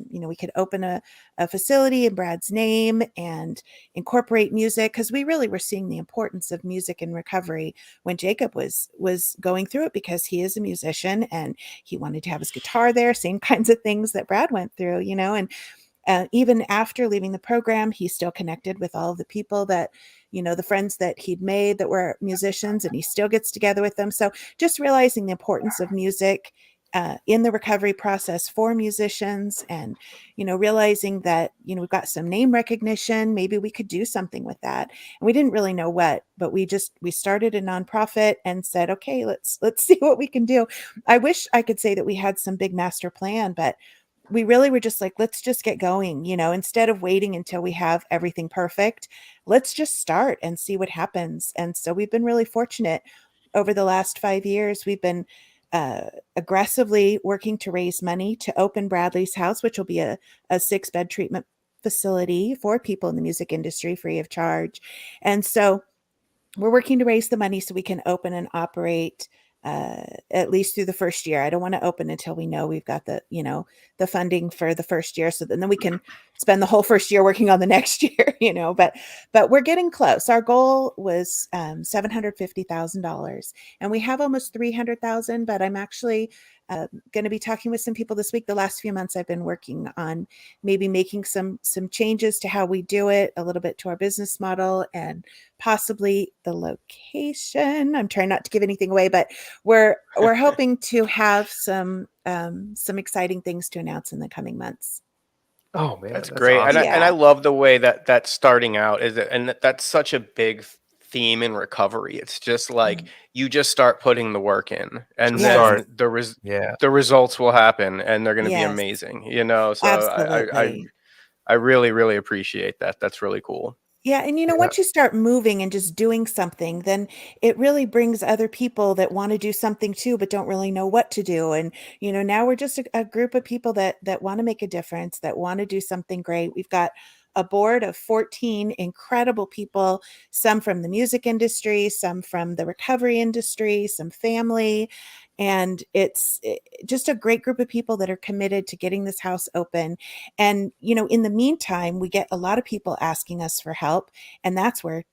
Speaker 4: We could open a facility in Brad's name and incorporate music, because we really were seeing the importance of music in recovery when Jacob was going through it, because he is a musician and he wanted to have his guitar there, same kinds of things that Brad went through, and even after leaving the program, he still connected with all of the people that, the friends that he'd made that were musicians, and he still gets together with them. So just realizing the importance of music in the recovery process for musicians, and, realizing that, we've got some name recognition, maybe we could do something with that. And we didn't really know what, but we started a nonprofit and said, okay, let's see what we can do. I wish I could say that we had some big master plan, but we really were just like, let's just get going, instead of waiting until we have everything perfect, let's just start and see what happens. And so we've been really fortunate over the last 5 years. We've been aggressively working to raise money to open Bradley's house, which will be a 6-bed treatment facility for people in the music industry, free of charge. And so we're working to raise the money so we can open and operate at least through the first year. I don't want to open until we know we've got the, the funding for the first year. So then we can spend the whole first year working on the next year, but we're getting close. Our goal was $750,000 and we have almost 300,000, but I'm actually going to be talking with some people this week. The last few months I've been working on maybe making some changes to how we do it, a little bit to our business model and possibly the location. I'm trying not to give anything away, but we're hoping to have some exciting things to announce in the coming months.
Speaker 3: Oh man,
Speaker 2: that's great.
Speaker 3: Awesome.
Speaker 2: And I love the way that's starting out and that's such a big theme in recovery. It's just like you just start putting the work in and then the results will happen and they're going to be amazing, so I really, really appreciate that. That's really cool.
Speaker 4: Yeah. And, once you start moving and just doing something, then it really brings other people that want to do something too, but don't really know what to do. And, now we're just a group of people that want to make a difference, that want to do something great. We've got a board of 14 incredible people, some from the music industry, some from the recovery industry, some family. And it's just a great group of people that are committed to getting this house open. And, in the meantime, we get a lot of people asking us for help. And that's where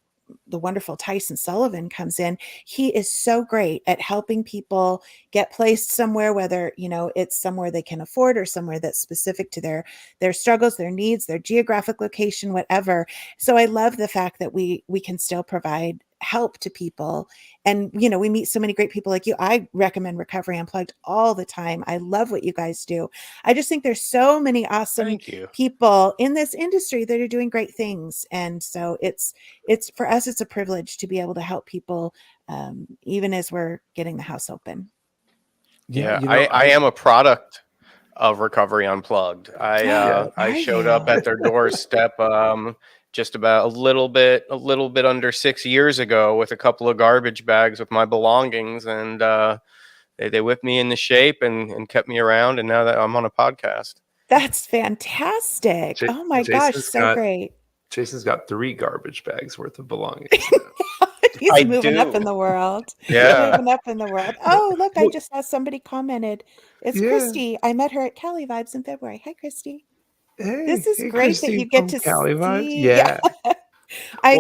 Speaker 4: the wonderful Tyson Sullivan comes in. He is so great at helping people get placed somewhere, whether, it's somewhere they can afford or somewhere that's specific to their struggles, their needs, their geographic location, whatever. So I love the fact that we can still provide help to people. And, we meet so many great people like you. I recommend Recovery Unplugged all the time. I love what you guys do. I just think there's so many awesome people in this industry that are doing great things. And so it's for us, it's a privilege to be able to help people, even as we're getting the house open.
Speaker 2: Yeah. I am a product of Recovery Unplugged. I showed up at their doorstep, just about a little bit under 6 years ago with a couple of garbage bags with my belongings, and they whipped me into shape and kept me around, and now that I'm on a podcast.
Speaker 4: That's fantastic. Oh my gosh, so great.
Speaker 3: Jason's got 3 garbage bags worth of belongings.
Speaker 4: He's moving up in the world.
Speaker 2: Yeah.
Speaker 4: Moving up in the world. Oh, look, I just saw somebody commented. It's Christy. I met her at Kellie Vibes in February. Hi, Christy.
Speaker 3: Hey,
Speaker 4: this is great
Speaker 3: Christy,
Speaker 4: that you get to
Speaker 3: Kellie Vibes.
Speaker 4: see.
Speaker 3: Yeah.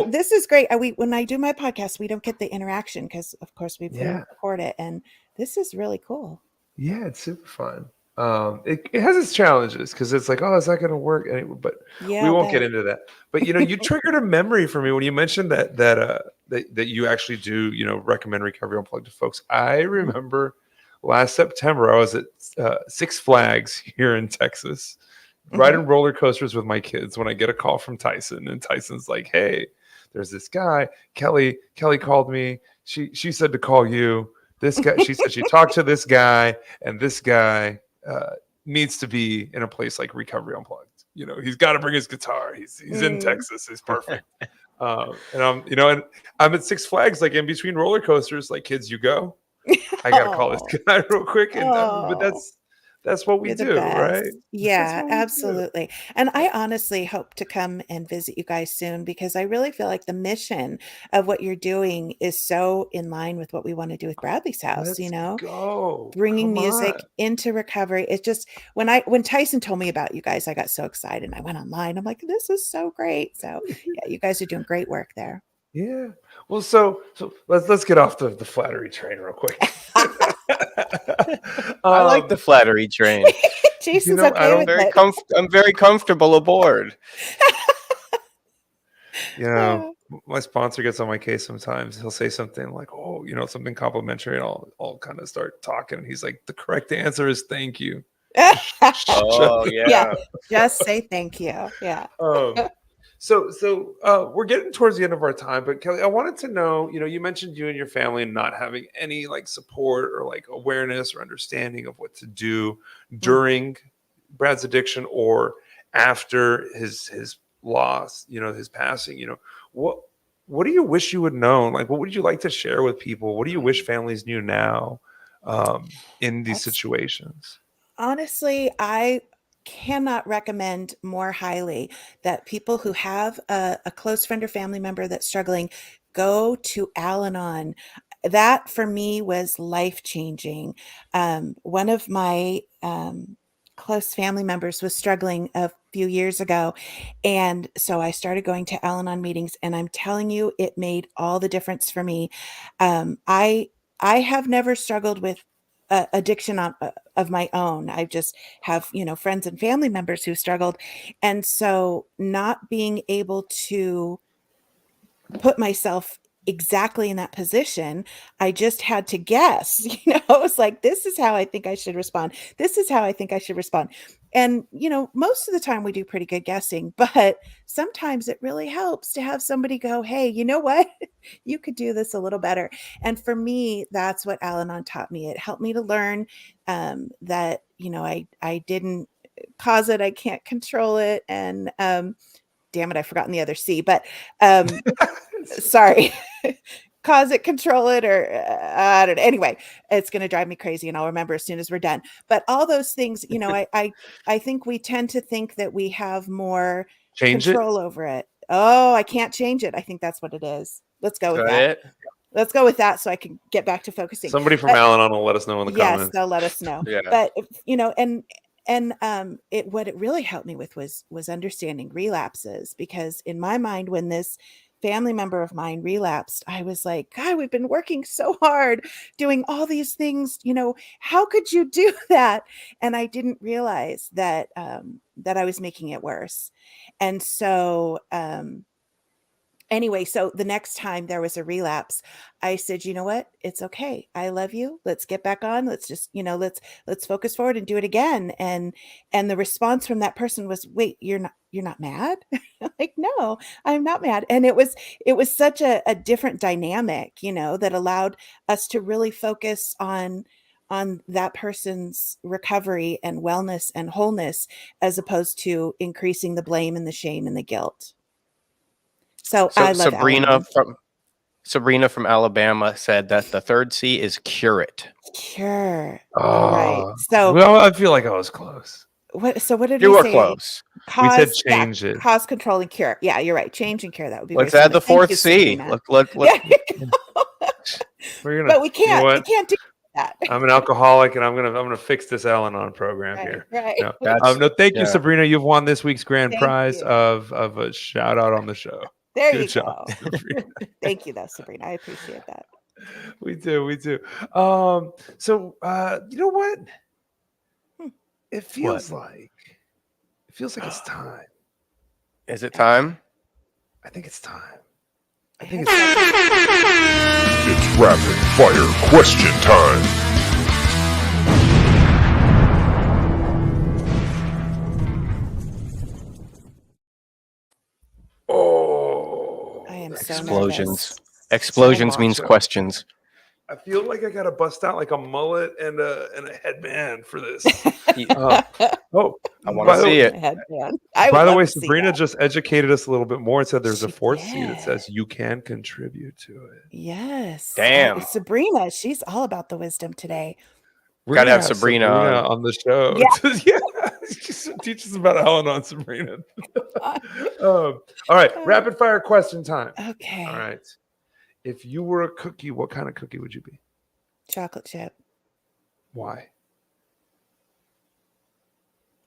Speaker 4: This is great. When I do my podcast, we don't get the interaction because, of course, we record it, and this is really cool.
Speaker 3: Yeah, it's super fun. It has its challenges because it's like, oh, is that going to work? But we won't get into that. But you triggered a memory for me when you mentioned that you actually do recommend Recovery Unplugged to folks. I remember last September I was at Six Flags here in Texas, riding roller coasters with my kids when I get a call from Tyson, and Tyson's like, "Hey, there's this guy, Kellie called me. She said to call you. This guy, she said she talked to this guy, and this guy needs to be in a place like Recovery Unplugged. He's got to bring his guitar. He's in Texas. He's perfect." And I'm at Six Flags, like in between roller coasters, like, kids, you go. I gotta call this guy real quick, but that's what we do, right?
Speaker 4: Yeah, absolutely. And I honestly hope to come and visit you guys soon because I really feel like the mission of what you're doing is so in line with what we want to do with Bradley's house,
Speaker 3: Go.
Speaker 4: Bringing music into recovery. It's just when Tyson told me about you guys, I got so excited and I went online. I'm like, this is so great. So yeah, you guys are doing great work there.
Speaker 3: Yeah. Well, so let's get off the flattery train real quick.
Speaker 2: I like the flattery train.
Speaker 4: Jason's okay with it.
Speaker 2: I'm very comfortable aboard.
Speaker 3: My sponsor gets on my case sometimes. He'll say something like, "Oh, something complimentary," and I'll kind of start talking. And he's like, "The correct answer is thank you."
Speaker 2: Oh yeah.
Speaker 4: Just say thank you. Yeah.
Speaker 3: So we're getting towards the end of our time, but Kellie, I wanted to know, you mentioned you and your family not having any like support or like awareness or understanding of what to do during Brad's addiction or after his loss, his passing. What do you wish you would know? Like, what would you like to share with people? What do you wish families knew now in these situations?
Speaker 4: Honestly, I cannot recommend more highly that people who have a close friend or family member that's struggling, go to Al-Anon. that for me was life-changing. One of my close family members was struggling a few years ago. And so I started going to Al-Anon meetings, and I'm telling you, it made all the difference for me. I have never struggled with addiction of my own. I just have, friends and family members who struggled. And so not being able to put myself exactly in that position, I just had to guess. It was like, this is how I think I should respond. This is how I think I should respond. And, most of the time we do pretty good guessing, but sometimes it really helps to have somebody go, hey, you know what? You could do this a little better. And for me, that's what Al-Anon taught me. It helped me to learn that, I didn't cause it. I can't control it. And damn it, I've forgotten the other C, but sorry. Cause it, control it, or I don't know. Anyway, it's going to drive me crazy, and I'll remember as soon as we're done. But all those things, I think we tend to think that we have more control over it. Oh, I can't change it. I think that's what it is. Let's go with that. Let's go with that so I can get back to focusing.
Speaker 3: Somebody from Al-Anon will let us know in the comments.
Speaker 4: Yes, they'll let us know.
Speaker 2: Yeah.
Speaker 4: But what it really helped me with was understanding relapses, because in my mind, when this family member of mine relapsed, I was like, God, we've been working so hard doing all these things. How could you do that? And I didn't realize that I was making it worse. And so anyway, so the next time there was a relapse, I said, you know what? It's okay. I love you. Let's get back on. Let's just, let's focus forward and do it again. And the response from that person was, wait, you're not mad? Like, no, I'm not mad. And it was such a different dynamic, that allowed us to really focus on that person's recovery and wellness and wholeness, as opposed to increasing the blame and the shame and the guilt. So I love
Speaker 2: Sabrina from Alabama said that the third C is cure it.
Speaker 4: Cure.
Speaker 3: Oh,
Speaker 4: right. So
Speaker 3: well, I feel like I was close.
Speaker 4: What did we say?
Speaker 2: You were close.
Speaker 3: We said change it.
Speaker 4: Cause, control, and cure. Yeah, you're right. Change and cure. That would be.
Speaker 2: Let's add the fourth C.
Speaker 4: Look.
Speaker 2: But
Speaker 4: we can't. We can't do that.
Speaker 3: I'm an alcoholic, and I'm gonna fix this Al-Anon program here.
Speaker 4: Right.
Speaker 3: No, thank you, Sabrina. You've won this week's grand prize of a shout out on the show.
Speaker 4: There Good you go. Thank you, though, Sabrina. I appreciate that.
Speaker 3: We do. So you know what? It feels like it's time.
Speaker 2: Is it time?
Speaker 3: I think it's time.
Speaker 5: It's rapid fire question time.
Speaker 3: Oh,
Speaker 4: I am so
Speaker 2: explosions.
Speaker 4: Nervous.
Speaker 2: Explosions means questions.
Speaker 3: I feel like I gotta bust out like a mullet and a headband for this.
Speaker 2: I want to see it.
Speaker 3: By the way, Sabrina just educated us a little bit more and said there's a fourth C that says you can contribute to it.
Speaker 4: Yes.
Speaker 2: Damn.
Speaker 4: Sabrina, she's all about the wisdom today.
Speaker 3: We're
Speaker 2: gotta have Sabrina
Speaker 3: on the show. Yeah. Teach us about Al-Anon, Sabrina. All right, rapid fire question time.
Speaker 4: Okay.
Speaker 3: All right. If you were a cookie, what kind of cookie would you be?
Speaker 4: Chocolate chip.
Speaker 3: Why?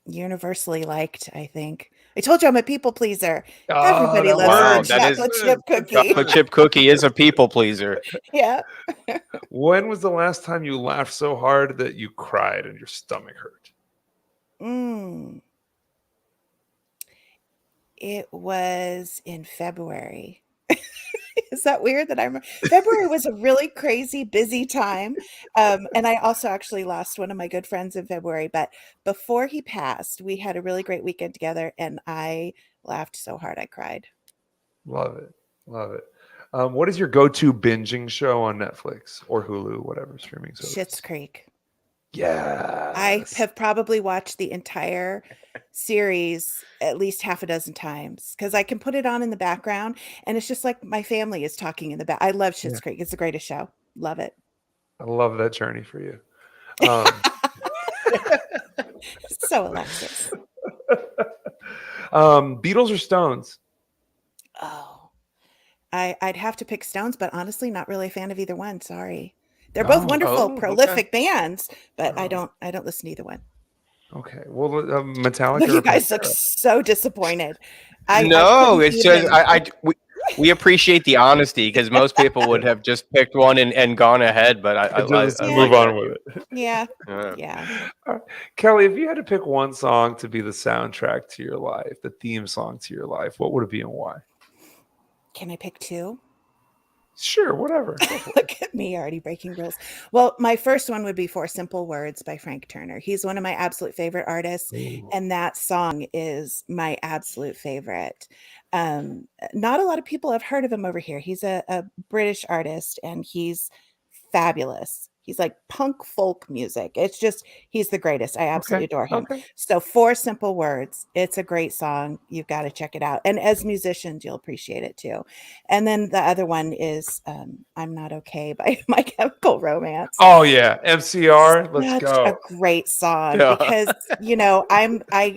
Speaker 4: Universally liked, I think. I told you I'm a people pleaser. Everybody loves a chocolate chip cookie.
Speaker 2: Chocolate chip cookie is a people pleaser.
Speaker 4: Yeah.
Speaker 3: When was the last time you laughed so hard that you cried and your stomach hurt?
Speaker 4: It was in February. Is that weird that I remember? February was a really crazy, busy time. And I also actually lost one of my good friends in February. But before he passed, we had a really great weekend together, and I laughed so hard I cried.
Speaker 3: Love it. What is your go-to binging show on Netflix or Hulu, whatever streaming service?
Speaker 4: Schitt's Creek.
Speaker 3: Yeah.
Speaker 4: I have probably watched the entire series at least half a dozen times, because I can put it on in the background and it's just like my family is talking in the back. I love Schitt's Creek. It's the greatest show. Love it.
Speaker 3: I love that journey for you.
Speaker 4: So Alexis.
Speaker 3: Beatles or Stones?
Speaker 4: Oh, I'd have to pick Stones, but honestly, not really a fan of either one. Sorry. They're both wonderful,
Speaker 2: okay.
Speaker 4: prolific bands, but I don't listen to either one.
Speaker 3: Okay. Well, Metallica.
Speaker 4: Look,
Speaker 3: or
Speaker 4: you guys look
Speaker 3: Pantera?
Speaker 4: so disappointed.
Speaker 2: No,
Speaker 4: couldn't
Speaker 2: it's just
Speaker 4: even-
Speaker 2: we appreciate the honesty because most people would have just picked one and gone ahead, but I
Speaker 3: Just
Speaker 4: Yeah.
Speaker 3: move
Speaker 2: like
Speaker 3: on
Speaker 2: that.
Speaker 3: with it.
Speaker 4: Yeah.
Speaker 2: Yeah.
Speaker 4: Yeah.
Speaker 3: Kelly, if you had to pick one song to be the soundtrack to your life, the theme song to your life, what would it be and why?
Speaker 4: Can I pick two?
Speaker 3: Sure, whatever. Go for it.
Speaker 4: Look at me already breaking rules. Well, my first one would be Four Simple Words by Frank Turner. He's one of my absolute favorite artists, and that song is my absolute favorite. Not a lot of people have heard of him over here. He's a British artist, and he's fabulous. He's like punk folk music. It's just, he's the greatest. I absolutely adore him.
Speaker 3: Okay.
Speaker 4: So Four Simple Words, it's a great song. You've got to check it out. And as musicians, you'll appreciate it too. And then the other one is I'm Not Okay by My Chemical Romance.
Speaker 3: Oh yeah, MCR. Let's
Speaker 4: Such
Speaker 3: go.
Speaker 4: a great song
Speaker 2: Yeah.
Speaker 4: because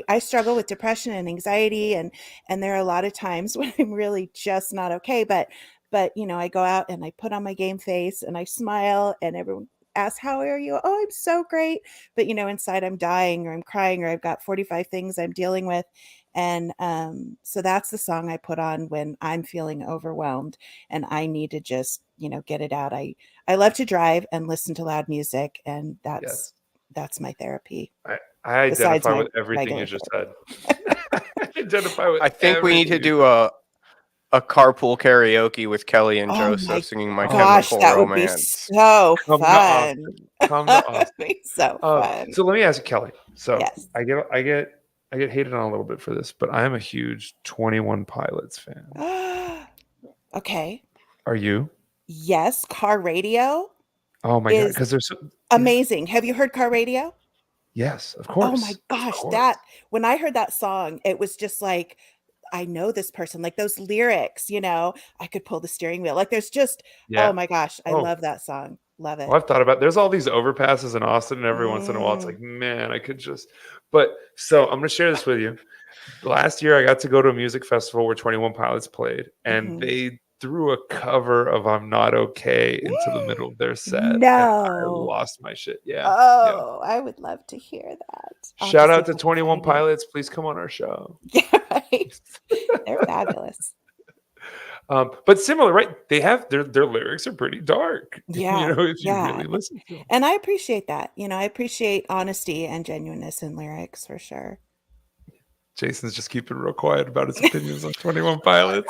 Speaker 4: I struggle with depression and anxiety, and there are a lot of times when I'm really just not okay. But I go out and I put on my game face and I smile, and everyone asks, "How are you?" "Oh, I'm so great." But inside I'm dying, or I'm crying, or I've got 45 things I'm dealing with. And so that's the song I put on when I'm feeling overwhelmed and I need to just get it out. I love to drive and listen to loud music, and
Speaker 3: Yes.
Speaker 4: that's my therapy.
Speaker 3: I
Speaker 4: Besides
Speaker 3: identify
Speaker 4: my
Speaker 3: with everything you
Speaker 4: regular
Speaker 3: just said. I identify with
Speaker 2: I think we need to
Speaker 3: everything you
Speaker 2: do a carpool karaoke with Kelly and
Speaker 4: Oh
Speaker 2: Joseph
Speaker 4: my
Speaker 2: singing My
Speaker 4: Gosh,
Speaker 2: Chemical
Speaker 4: that would be
Speaker 2: Romance.
Speaker 4: so
Speaker 3: Come to
Speaker 4: fun.
Speaker 3: Austin. Come to
Speaker 4: That
Speaker 3: Austin.
Speaker 4: would be so fun.
Speaker 3: So let me ask you, Kelly. So
Speaker 4: Yes.
Speaker 3: I get hated on a little bit for this, but I am a huge 21 Pilots fan.
Speaker 4: Okay.
Speaker 3: Are you?
Speaker 4: Yes, Car Radio
Speaker 3: Oh my god,
Speaker 4: is
Speaker 3: because there's so
Speaker 4: amazing. Have you heard Car Radio?
Speaker 3: yes, of course.
Speaker 4: Oh my
Speaker 3: of
Speaker 4: gosh,
Speaker 3: course.
Speaker 4: when I heard that song, it was just like, I know this person, like those lyrics, I could pull the steering wheel. Like there's just,
Speaker 3: Yeah.
Speaker 4: oh my gosh, I
Speaker 3: Oh.
Speaker 4: love that song. Love it.
Speaker 3: Well, I've thought about there's all these overpasses in Austin, and every once in a while it's like, man, I could just. But so I'm gonna share this with you. Last year I got to go to a music festival where 21 Pilots played, and they threw a cover of "I'm Not Okay" into the middle of their set. And I
Speaker 4: No.
Speaker 3: lost my shit. Yeah.
Speaker 4: Oh, I would love to hear that. I'll
Speaker 3: Shout
Speaker 4: just
Speaker 3: out
Speaker 4: see
Speaker 3: to
Speaker 4: if I can
Speaker 3: 21
Speaker 4: find it.
Speaker 3: Pilots. Please come on our show.
Speaker 4: Yeah, right. They're fabulous.
Speaker 3: But similar, right? They have their lyrics are pretty dark.
Speaker 4: Yeah,
Speaker 3: if you
Speaker 4: yeah.
Speaker 3: really listen to them.
Speaker 4: And I appreciate that. I appreciate honesty and genuineness in lyrics for sure.
Speaker 3: Jason's just keeping real quiet about his opinions on 21 Pilots.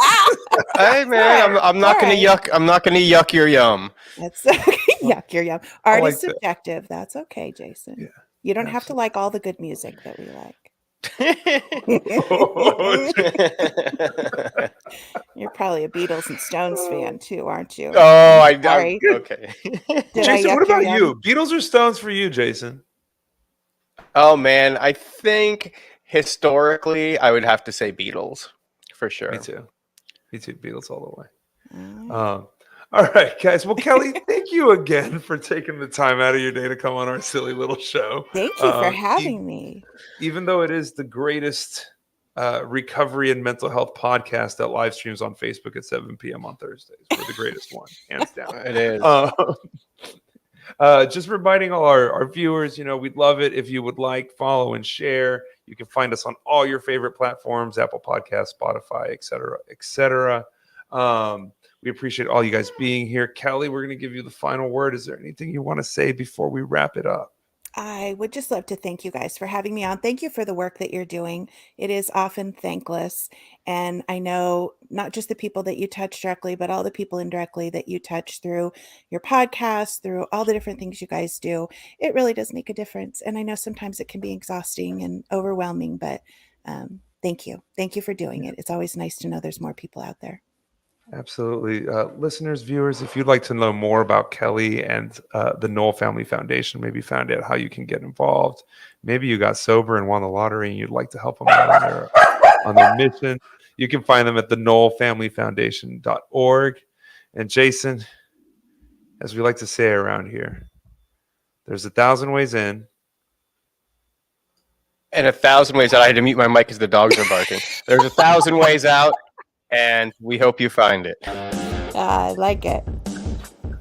Speaker 2: Hey man, I'm not gonna yuck. I'm not gonna yuck your yum.
Speaker 4: That's yuck, you're yum. Art
Speaker 3: like
Speaker 4: is
Speaker 3: that.
Speaker 4: subjective. That's okay, Jason.
Speaker 3: Yeah,
Speaker 4: You don't have to like all the good music that we like. You're probably a Beatles and Stones fan too, aren't you? Sorry.
Speaker 2: Okay.
Speaker 4: Did I
Speaker 3: Jason,
Speaker 4: yuck
Speaker 3: what
Speaker 4: your
Speaker 3: about
Speaker 4: yum?
Speaker 3: you? Beatles or Stones for you, Jason?
Speaker 2: Oh man, I think historically I would have to say Beatles for sure.
Speaker 3: Me too. Beatles all the way.
Speaker 4: Oh.
Speaker 3: All right, guys. Well, Kelly, thank you again for taking the time out of your day to come on our silly little show.
Speaker 4: Thank you for having me.
Speaker 3: Even though it is the greatest recovery and mental health podcast that live streams on Facebook at 7 p.m. on Thursdays, we're the greatest one, hands down.
Speaker 2: It is.
Speaker 3: Just reminding all our viewers, we'd love it if you would like, follow, and share. You can find us on all your favorite platforms, Apple Podcasts, Spotify, etc., etc. We appreciate all you guys being here. Kelly, we're going to give you the final word. Is there anything you want to say before we wrap it up?
Speaker 4: I would just love to thank you guys for having me on. Thank you for the work that you're doing. It is often thankless. And I know not just the people that you touch directly, but all the people indirectly that you touch through your podcast, through all the different things you guys do. It really does make a difference. And I know sometimes it can be exhausting and overwhelming, but thank you. Thank you for doing it. It's always nice to know there's more people out there.
Speaker 3: Absolutely. Listeners, viewers, if you'd like to know more about Kelly and the Knoll Family Foundation, maybe find out how you can get involved. Maybe you got sober and won the lottery and you'd like to help them out on their mission. You can find them at the knollfamilyfoundation.org. And Jason, as we like to say around here, there's 1,000 ways in.
Speaker 2: And 1,000 ways out. I had to mute my mic because the dogs are barking. There's 1,000 ways out. and we hope you find it.
Speaker 4: I like it.